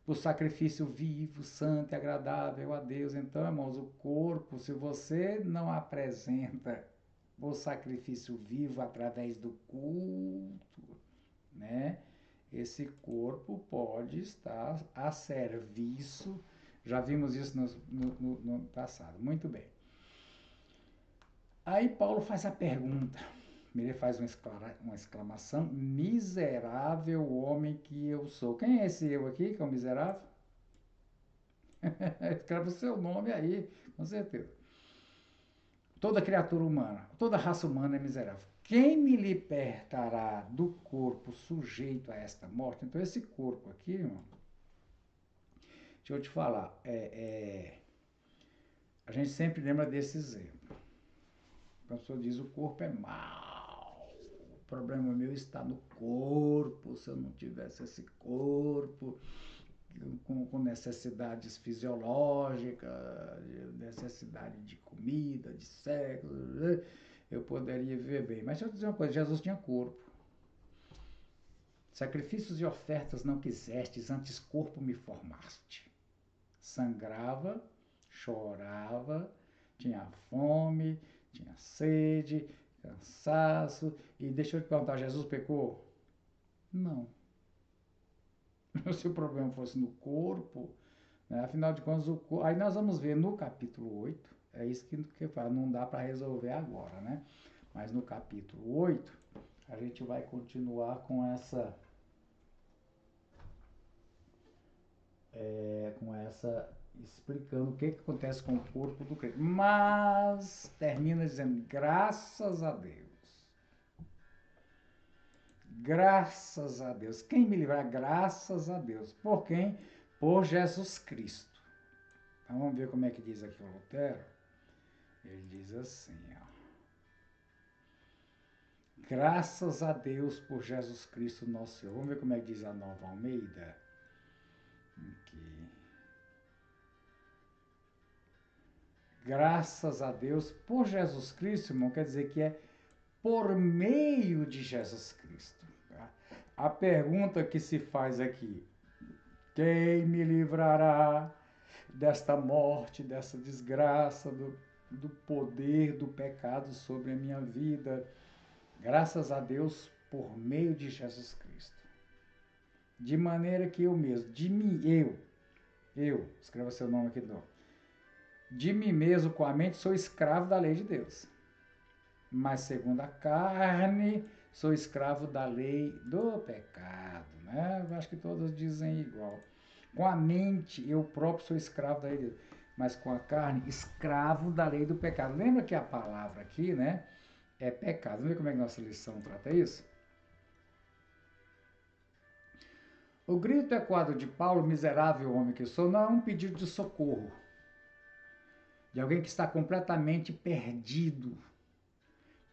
O sacrifício vivo, santo e agradável a Deus. Então, irmãos, o corpo, se você não apresenta o sacrifício vivo através do culto, né? Esse corpo pode estar a serviço. Já vimos isso no passado. Muito bem. Aí Paulo faz a pergunta. Ele faz uma exclamação: miserável homem que eu sou. Quem é esse eu aqui, que é o miserável? Escreve o seu nome aí, com certeza. Toda criatura humana, toda raça humana é miserável. Quem me libertará do corpo sujeito a esta morte? Então, esse corpo aqui, irmão, deixa eu te falar, a gente sempre lembra desse exemplo. A pessoa diz: o corpo é mau, o problema meu está no corpo. Se eu não tivesse esse corpo, com necessidades fisiológicas, necessidade de comida, de sexo, eu poderia viver bem. Mas deixa eu dizer uma coisa: Jesus tinha corpo. Sacrifícios e ofertas não quisestes, antes corpo me formaste. Sangrava, chorava, tinha fome, tinha sede, cansaço. E deixa eu te perguntar: Jesus pecou? Não. Se o problema fosse no corpo, né? Afinal de contas, aí nós vamos ver no capítulo 8, é isso que fala, não dá para resolver agora, né? Mas no capítulo 8, a gente vai continuar com essa explicando o que acontece com o corpo do crente. Mas termina dizendo: graças a Deus. Graças a Deus. Quem me livrar? Graças a Deus. Por quem? Por Jesus Cristo. Então vamos ver como é que diz aqui o Lutero. Ele diz assim, ó: graças a Deus por Jesus Cristo nosso Senhor. Vamos ver como é que diz a Nova Almeida. Aqui. Graças a Deus por Jesus Cristo, irmão, quer dizer que é por meio de Jesus Cristo. Tá? A pergunta que se faz aqui: quem me livrará desta morte, dessa desgraça, do poder do pecado sobre a minha vida? Graças a Deus por meio de Jesus Cristo. De maneira que eu mesmo, de mim, escreva seu nome aqui de novo. De mim mesmo, com a mente, sou escravo da lei de Deus. Mas segundo a carne, sou escravo da lei do pecado. Né? Eu acho que todos dizem igual. Com a mente, eu próprio sou escravo da lei de Deus. Mas com a carne, escravo da lei do pecado. Lembra que a palavra aqui, né, é pecado. Vamos ver como é que nossa lição trata isso? O grito ecoado de Paulo, miserável homem que sou, não é um pedido de socorro de alguém que está completamente perdido,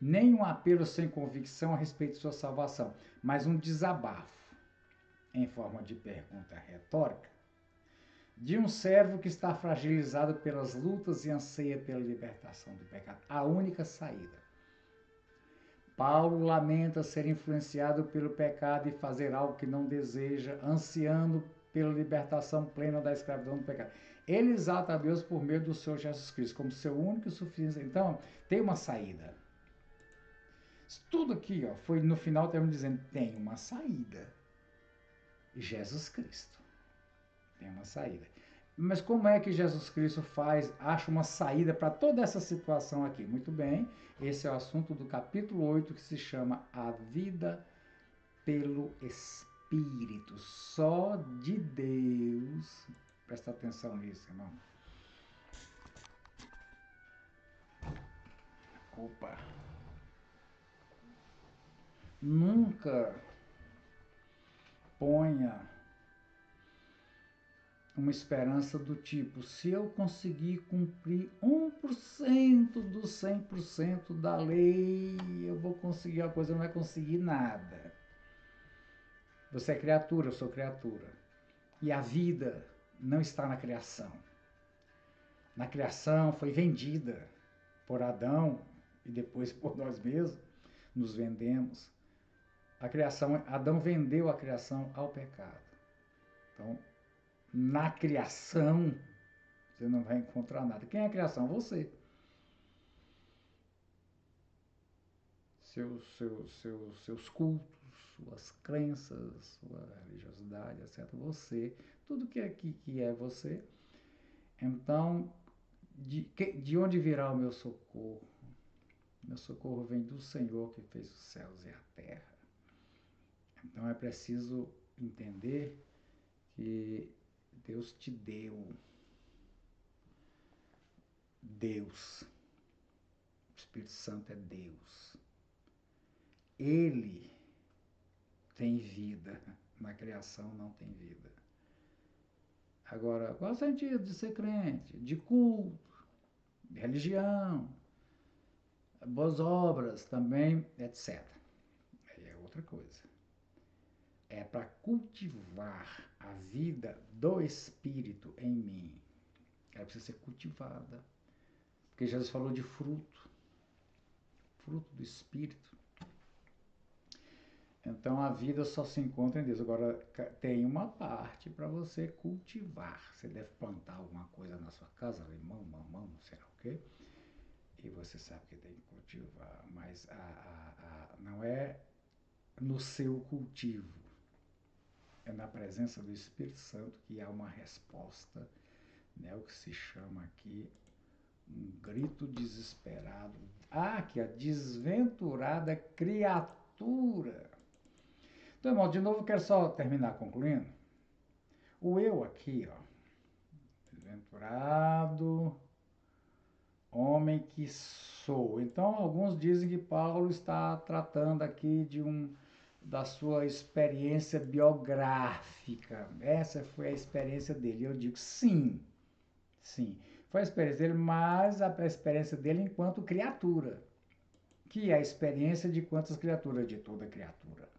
nem um apelo sem convicção a respeito de sua salvação, mas um desabafo, em forma de pergunta retórica, de um servo que está fragilizado pelas lutas e anseia pela libertação do pecado. A única saída. Paulo lamenta ser influenciado pelo pecado e fazer algo que não deseja, ansiando pela libertação plena da escravidão do pecado. Ele exalta a Deus por meio do Senhor Jesus Cristo como seu único e suficiente. Então, tem uma saída. Tudo aqui, ó, foi no final termino dizendo: tem uma saída. Jesus Cristo. Tem uma saída. Mas como é que Jesus Cristo acha uma saída para toda essa situação aqui? Muito bem, esse é o assunto do capítulo 8, que se chama A Vida pelo Espírito. Só de Deus. Presta atenção nisso, irmão. Opa! Nunca ponha uma esperança do tipo, se eu conseguir cumprir 1% dos 100% da lei, eu vou conseguir uma coisa, não vai conseguir nada. Você é criatura, eu sou criatura. E a vida não está na criação. Na criação foi vendida por Adão e depois por nós mesmos, nos vendemos. A criação, Adão vendeu a criação ao pecado. Então, na criação, você não vai encontrar nada. Quem é a criação? Você. Seus cultos, suas crenças, sua religiosidade, etc. Você, tudo que é você. Então, de onde virá o meu socorro? Meu socorro vem do Senhor que fez os céus e a terra. Então é preciso entender que Deus te deu. Deus. O Espírito Santo é Deus. Ele tem vida. Na criação não tem vida. Agora, qual é o sentido de ser crente? De culto, de religião, boas obras também, etc. Aí é outra coisa. É para cultivar a vida do Espírito em mim. Ela precisa ser cultivada. Porque Jesus falou de fruto. Fruto do Espírito. Então a vida só se encontra em Deus. Agora tem uma parte para você cultivar. Você deve plantar alguma coisa na sua casa, limão, mamão, não sei lá o quê. E você sabe que tem que cultivar. Mas não é no seu cultivo. É na presença do Espírito Santo que há uma resposta, né, o que se chama aqui um grito desesperado. Que a desventurada criatura. Então, irmão, de novo, eu quero só terminar concluindo. O eu aqui, ó, desventurado, homem que sou. Então, alguns dizem que Paulo está tratando aqui da sua experiência biográfica. Essa foi a experiência dele. Eu digo sim, sim. Foi a experiência dele, mas a experiência dele enquanto criatura. Que é a experiência de quantas criaturas? De toda criatura.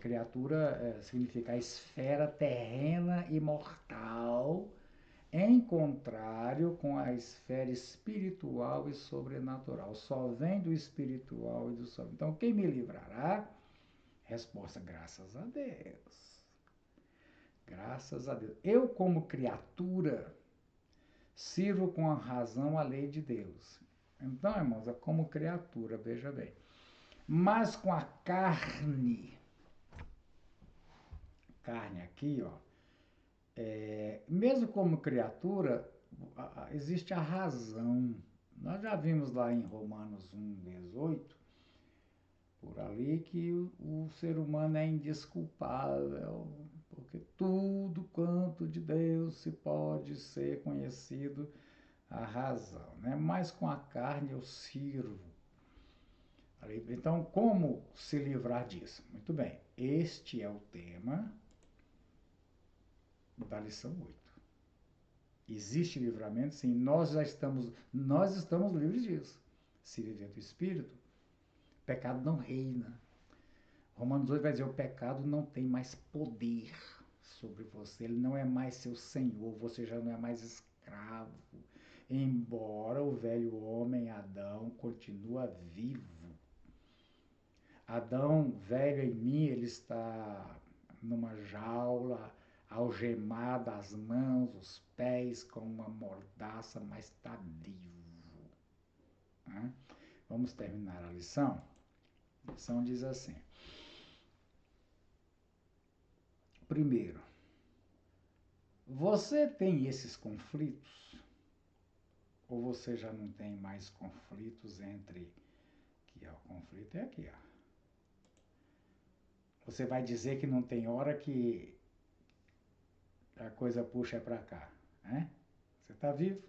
Criatura significa a esfera terrena e mortal, em contrário com a esfera espiritual e sobrenatural. Só vem do espiritual e do sobrenatural. Então, quem me livrará? Resposta, graças a Deus. Graças a Deus. Eu, como criatura, sirvo com a razão a lei de Deus. Então, irmãos, como criatura, veja bem. Mas com a carne aqui, ó, mesmo como criatura, existe a razão. Nós já vimos lá em Romanos 1:18, por ali, que o ser humano é indesculpável, porque tudo quanto de Deus se pode ser conhecido a razão, né? Mas com a carne eu sirvo. Então, como se livrar disso? Muito bem, este é o tema da lição 8. Existe livramento? Sim, nós estamos livres disso. Se viver do Espírito, o pecado não reina. Romanos 8 vai dizer, o pecado não tem mais poder sobre você, ele não é mais seu senhor, você já não é mais escravo. Embora o velho homem, Adão, continua vivo. Adão, velho em mim, ele está numa jaula, algemado as mãos, os pés com uma mordaça, mas está vivo. Né? Vamos terminar a lição? A lição diz assim. Primeiro, você tem esses conflitos? Ou você já não tem mais conflitos entre... Aqui, ó, o conflito é aqui, ó. Você vai dizer que não tem hora que a coisa puxa para cá, né? Você está vivo?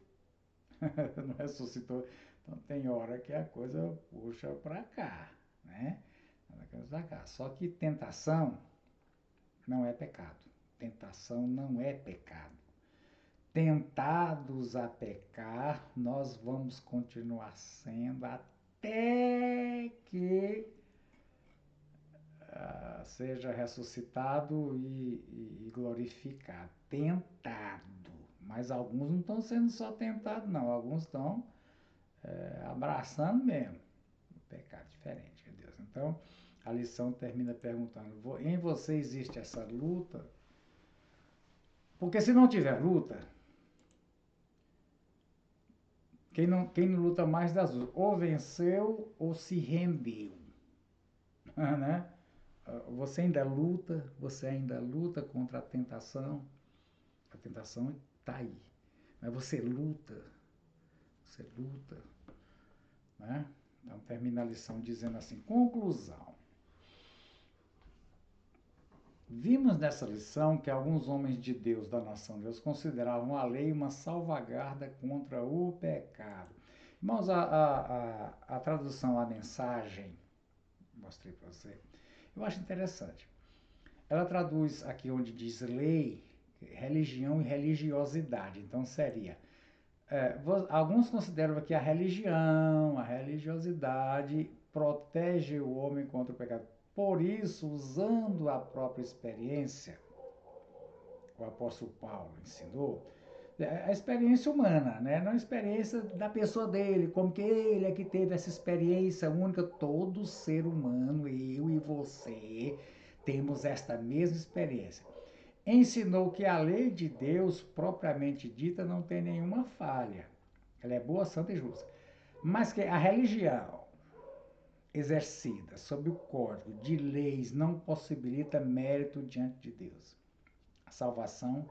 Não ressuscitou. Então tem hora que a coisa puxa para cá, né? Só que tentação não é pecado. Tentação não é pecado. Tentados a pecar, nós vamos continuar sendo até que seja ressuscitado e glorificado. Tentado. Mas alguns não estão sendo só tentados, não. Alguns estão abraçando mesmo o pecado diferente de Deus. Então, a lição termina perguntando: em você existe essa luta? Porque se não tiver luta, quem não luta mais das duas, ou venceu ou se rendeu, né? Você ainda luta contra a tentação está aí, mas você luta, né? Então termina a lição dizendo assim: conclusão. Vimos nessa lição que alguns homens de Deus, da nação de Deus, consideravam a lei uma salvaguarda contra o pecado. Irmãos, a tradução, a mensagem, mostrei para você, eu acho interessante. Ela traduz aqui onde diz lei, religião e religiosidade. Então seria, alguns consideram que a religião, a religiosidade protege o homem contra o pecado. Por isso, usando a própria experiência, o apóstolo Paulo ensinou, a experiência humana, né? Não a experiência da pessoa dele, como que ele é que teve essa experiência única. Todo ser humano, eu e você, temos esta mesma experiência. Ensinou que a lei de Deus, propriamente dita, não tem nenhuma falha. Ela é boa, santa e justa. Mas que a religião exercida sob o código de leis não possibilita mérito diante de Deus. A salvação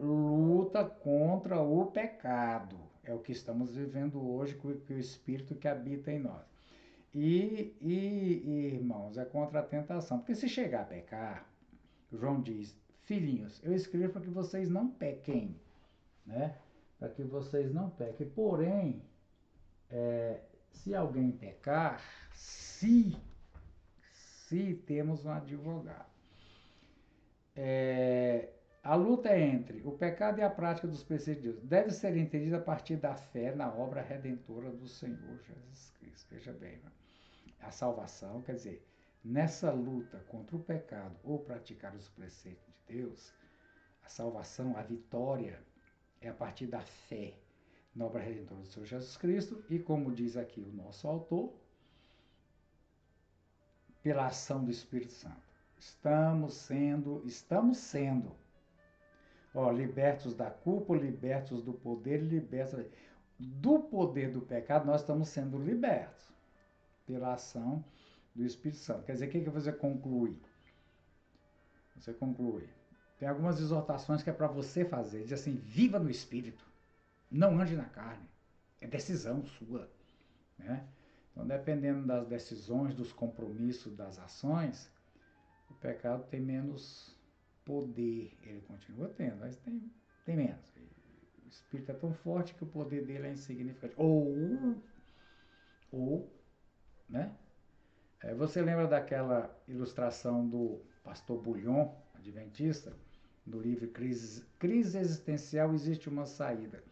luta contra o pecado. É o que estamos vivendo hoje com o Espírito que habita em nós. Irmãos, é contra a tentação. Porque se chegar a pecar, João diz: filhinhos, eu escrevo para que vocês não pequem, né? Para que vocês não pequem. Porém, se alguém pecar, se temos um advogado. A luta é entre o pecado e a prática dos preceitos de Deus. Deve ser entendida a partir da fé na obra redentora do Senhor Jesus Cristo. Veja bem, né? A salvação, quer dizer, nessa luta contra o pecado ou praticar os preceitos de Deus, a salvação, a vitória, é a partir da fé na obra redentora do Senhor Jesus Cristo e, como diz aqui o nosso autor, pela ação do Espírito Santo. Estamos sendo, libertos da culpa, libertos do poder, libertos do poder do pecado. Nós estamos sendo libertos pela ação do Espírito Santo. Quer dizer, o que você conclui? Você conclui. Tem algumas exortações que é para você fazer. Diz assim: viva no Espírito, não ande na carne. É decisão sua, né? Então, dependendo das decisões, dos compromissos, das ações, o pecado tem menos poder. Ele continua tendo, mas tem menos. O Espírito é tão forte que o poder dele é insignificante. Ou, né? Você lembra daquela ilustração do pastor Bullion, adventista, no livro Crise Existencial, Existe uma Saída.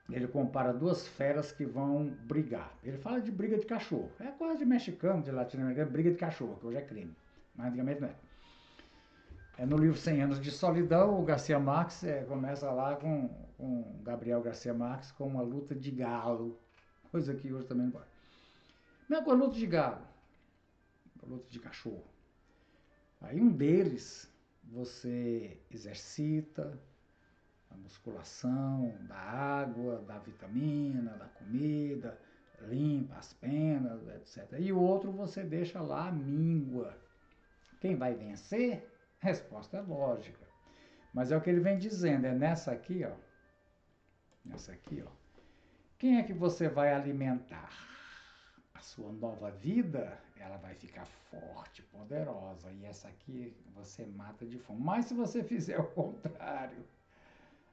Ele compara duas feras que vão brigar. Ele fala de briga de cachorro. É coisa de mexicano, de latino-americano, briga de cachorro, que hoje é crime. Mas antigamente não é. No livro 100 Anos de Solidão, o Garcia Marques começa lá com Gabriel Garcia Marques com uma luta de galo. Coisa que hoje também não pode. Não é com a luta de galo. A luta de cachorro. Aí um deles você exercita a musculação, da água, da vitamina, da comida, limpa as penas, etc. E o outro você deixa lá a míngua. Quem vai vencer? A resposta é lógica. Mas é o que ele vem dizendo, é nessa aqui, ó. Nessa aqui, ó. Quem é que você vai alimentar? A sua nova vida, ela vai ficar forte, poderosa. E essa aqui você mata de fome. Mas se você fizer o contrário,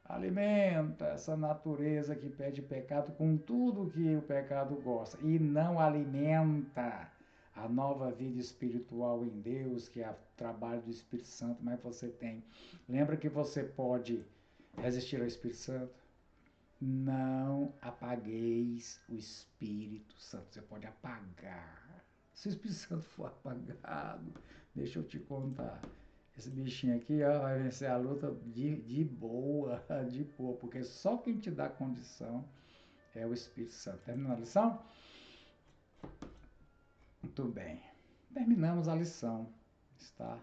Alimenta essa natureza que pede pecado com tudo que o pecado gosta. E não alimenta a nova vida espiritual em Deus, que é o trabalho do Espírito Santo, mas você tem. Lembra que você pode resistir ao Espírito Santo? Não apagueis o Espírito Santo. Você pode apagar. Se o Espírito Santo for apagado, deixa eu te contar. Esse bichinho aqui, ó, vai vencer a luta de boa, de boa, porque só quem te dá condição é o Espírito Santo. Terminou a lição? Muito bem. Terminamos a lição. Está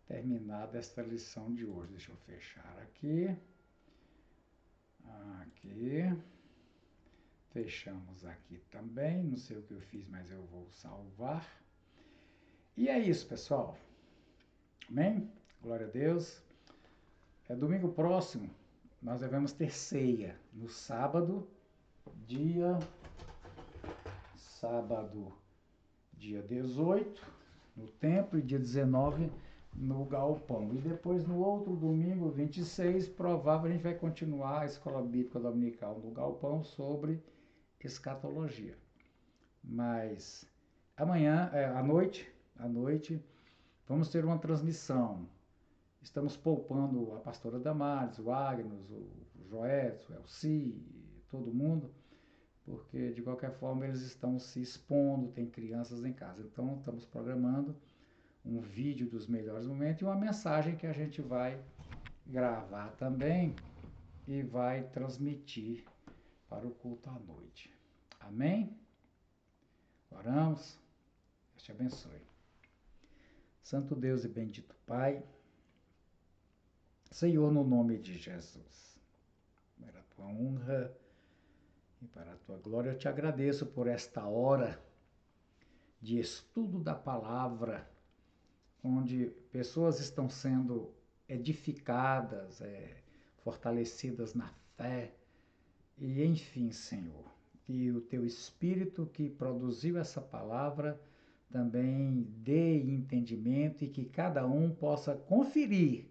terminada esta lição de hoje. Deixa eu fechar aqui. Aqui. Fechamos aqui também. Não sei o que eu fiz, mas eu vou salvar. E é isso, pessoal. Amém? Glória a Deus. Domingo próximo, nós devemos ter ceia. No sábado, dia 18, no templo, e dia 19, no galpão. E depois, no outro domingo, 26, provável, a gente vai continuar a escola bíblica dominical no galpão sobre escatologia. Mas amanhã, à noite, vamos ter uma transmissão. Estamos poupando a pastora Damares, o Agnes, o Joés, o Elci, todo mundo, porque de qualquer forma eles estão se expondo, tem crianças em casa. Então estamos programando um vídeo dos melhores momentos e uma mensagem que a gente vai gravar também e vai transmitir para o culto à noite. Amém? Oramos. Deus te abençoe. Santo Deus e bendito Pai, Senhor, no nome de Jesus, para a tua honra e para a tua glória, eu te agradeço por esta hora de estudo da palavra, onde pessoas estão sendo edificadas, fortalecidas na fé, e enfim, Senhor, que o teu Espírito que produziu essa palavra também dê entendimento e que cada um possa conferir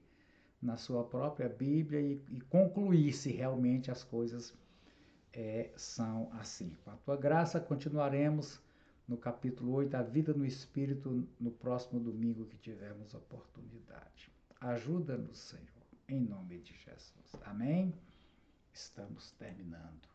na sua própria Bíblia e concluir se realmente as coisas são assim. Com a tua graça, continuaremos no capítulo 8, a vida no Espírito, no próximo domingo que tivermos oportunidade. Ajuda-nos, Senhor, em nome de Jesus. Amém? Estamos terminando.